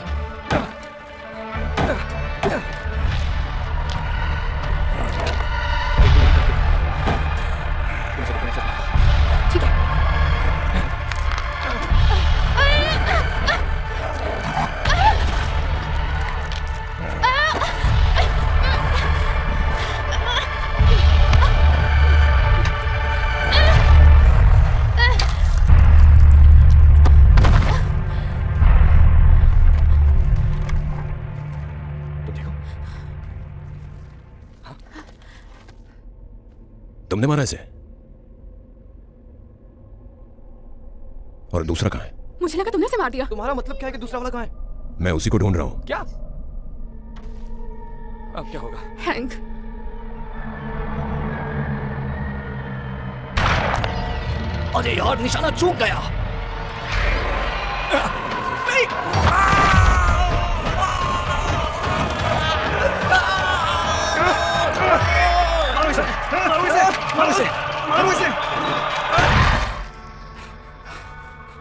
ठीक है। तुमने मारा इसे? और दूसरा कहाँ है? मुझे लगा तुमने इसे मार दिया। तुम्हारा मतलब क्या है कि दूसरा वाला कहाँ है? मैं उसी को ढूंढ रहा हूं। क्या? अब क्या होगा? हैंक, अरे यार, निशाना चूक गया।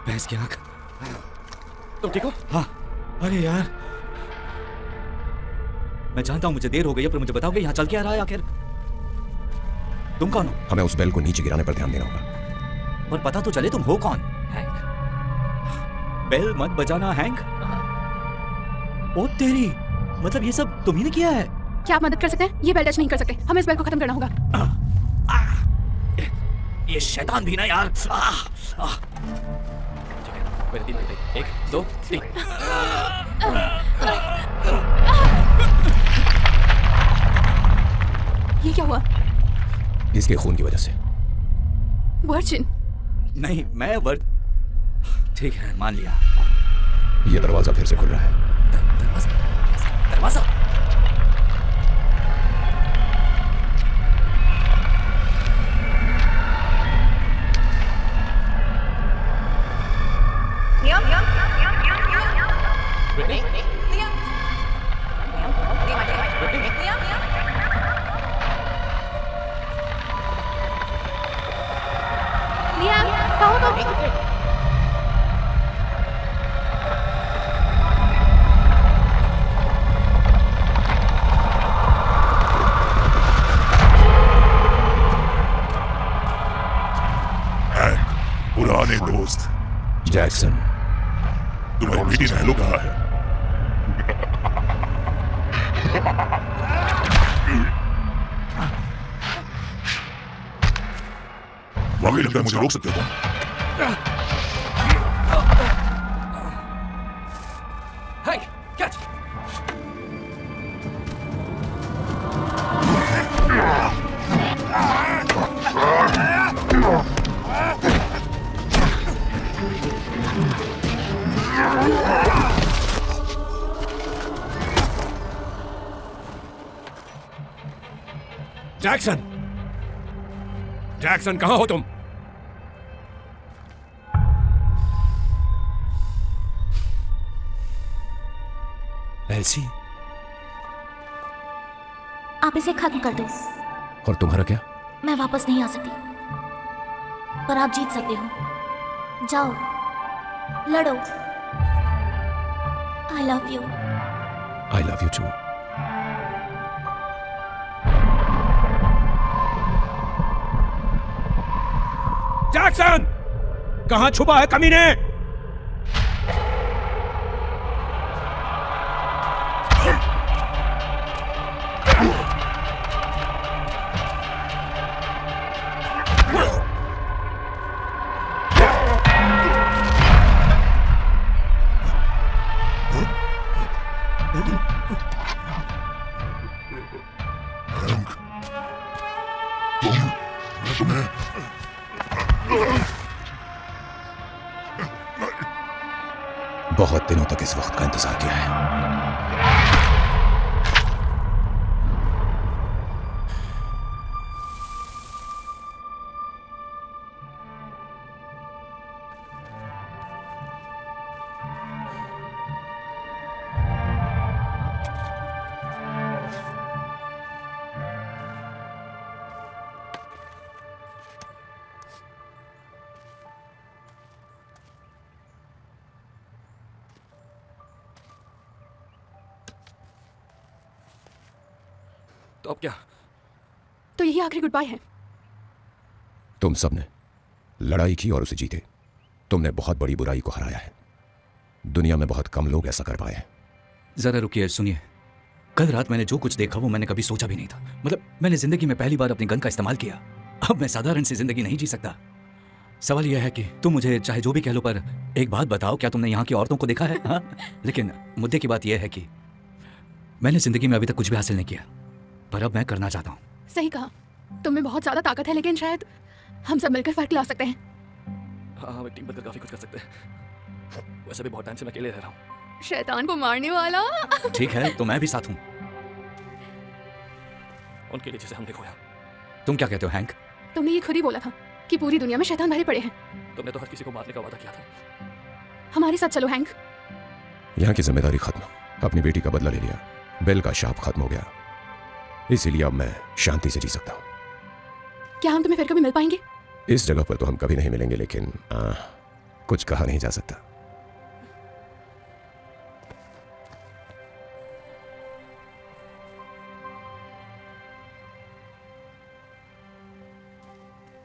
भैंस की आंख। तुम ठीक हो? हाँ। अरे यार, मैं जानता हूं मुझे देर हो गई है, पर मुझे बताओगे यहाँ चल क्या रहा है आखिर? तुम कौन हो? हमें उस बेल को नीचे गिराने पर ध्यान देना होगा। पर पता तो चले तुम हो कौन। हैंक। बेल मत बजाना हैंक। ओ तेरी, मतलब ये सब तुम ही ने किया है? क्या आप मदद कर सकते हैं? ये बेल टच नहीं कर सकते, हमें इस बेल को खत्म करना होगा। ये शैतान भी ना यार। मेरे 3 घंटे, 1, 2, 3। ये क्या हुआ? इसके खून की वजह से। वर्जिन? नहीं, मैं वर्ड। ठीक है, मान लिया। ये दरवाजा फिर से खुल रहा है। दरवाजा। लियाम, कहो तो। पुराने दोस्त जैक्सन, तुम्हारी बेटी रहलो कहाँ है? वाकई लगता है मुझे रोक सकते हो? Hang, catch. जैक्सन, जैक्सन कहां हो तुम? एल्सी, आप इसे खत्म कर दो। और तुम्हारा क्या? मैं वापस नहीं आ सकती, पर आप जीत सकते हो। जाओ, लड़ो। I love you. I love you too. Jackson, कहां छुपा है कमीने? बहुत दिनों तक इस वक्त का इंतजार किया है। तो अब क्या? तो यही आखिरी गुड बाय है। तुम सबने लड़ाई की और उसे जीते। तुमने बहुत बड़ी बुराई को हराया है। दुनिया में बहुत कम लोग ऐसा कर पाए हैं। जरा रुकिए, सुनिए। कल रात मैंने जो कुछ देखा वो मैंने कभी सोचा भी नहीं था। मतलब मैंने जिंदगी में पहली बार अपनी गन का इस्तेमाल किया। अब मैं साधारण सी जिंदगी नहीं जी सकता। सवाल यह है कि तुम मुझे चाहे जो भी कह लो, पर एक बात बताओ, क्या तुमने यहाँ की औरतों को देखा है? हाँ? लेकिन मुद्दे की बात यह है कि मैंने जिंदगी में अभी तक कुछ भी हासिल नहीं किया, पर अब मैं करना चाहता हूँ। सही कहा, तुम में बहुत ज्यादा ताकत है, लेकिन शायद हम सब मिलकर फर्क ला सकते हैं। हाँ, हम एक टीम बनकर काफी कुछ कर सकते हैं। वैसे भी बहुत टाइम से मैं अकेले रह रहा हूँ। शैतान को मारने वाला। ठीक है तो मैं भी साथ हूँ। उनके लिए जिसे हमने खोया। तुम क्या कहते हो हैंक? तुमने ये खुद ही बोला था कि पूरी दुनिया में शैतान भरे पड़े हैं। तुमने तो हर किसी को मारने का वादा किया था। हमारे साथ चलो हैंक। यहाँ की जिम्मेदारी खत्म, अपनी बेटी का बदला ले लिया, बेल का शाप खत्म हो गया, इसीलिए अब मैं शांति से जी सकता हूँ। क्या हम तुम्हें फिर कभी मिल पाएंगे? इस जगह पर तो हम कभी नहीं मिलेंगे, लेकिन कुछ कहा नहीं जा सकता।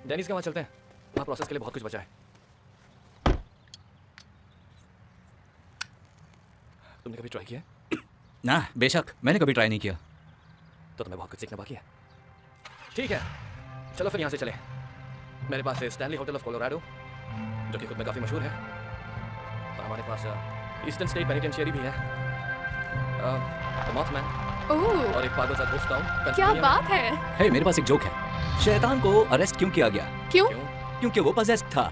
डेनिस के वहां चलते हैं, वहां प्रोसेस के लिए बहुत कुछ बचा है। तुमने कभी ट्राई किया? ना बेशक, मैंने कभी ट्राई नहीं किया। तो तुम्हें बहुत कुछ सीखना बाकी है। ठीक है, चलो फिर यहाँ से चले। मेरे पास है स्टैनली होटल ऑफ कोलोराडो, जो कि खुद में काफ़ी मशहूर है, और हमारे पास ईस्टर्न स्टेट पेनिटेंशियरी भी है, मॉथमैन, और एक पागल सा घोस्ट टाउन। क्या बात है। हे, मेरे पास एक जोक है। शैतान को अरेस्ट क्यों किया गया? क्यों? क्योंकि वो पजेस्ड था।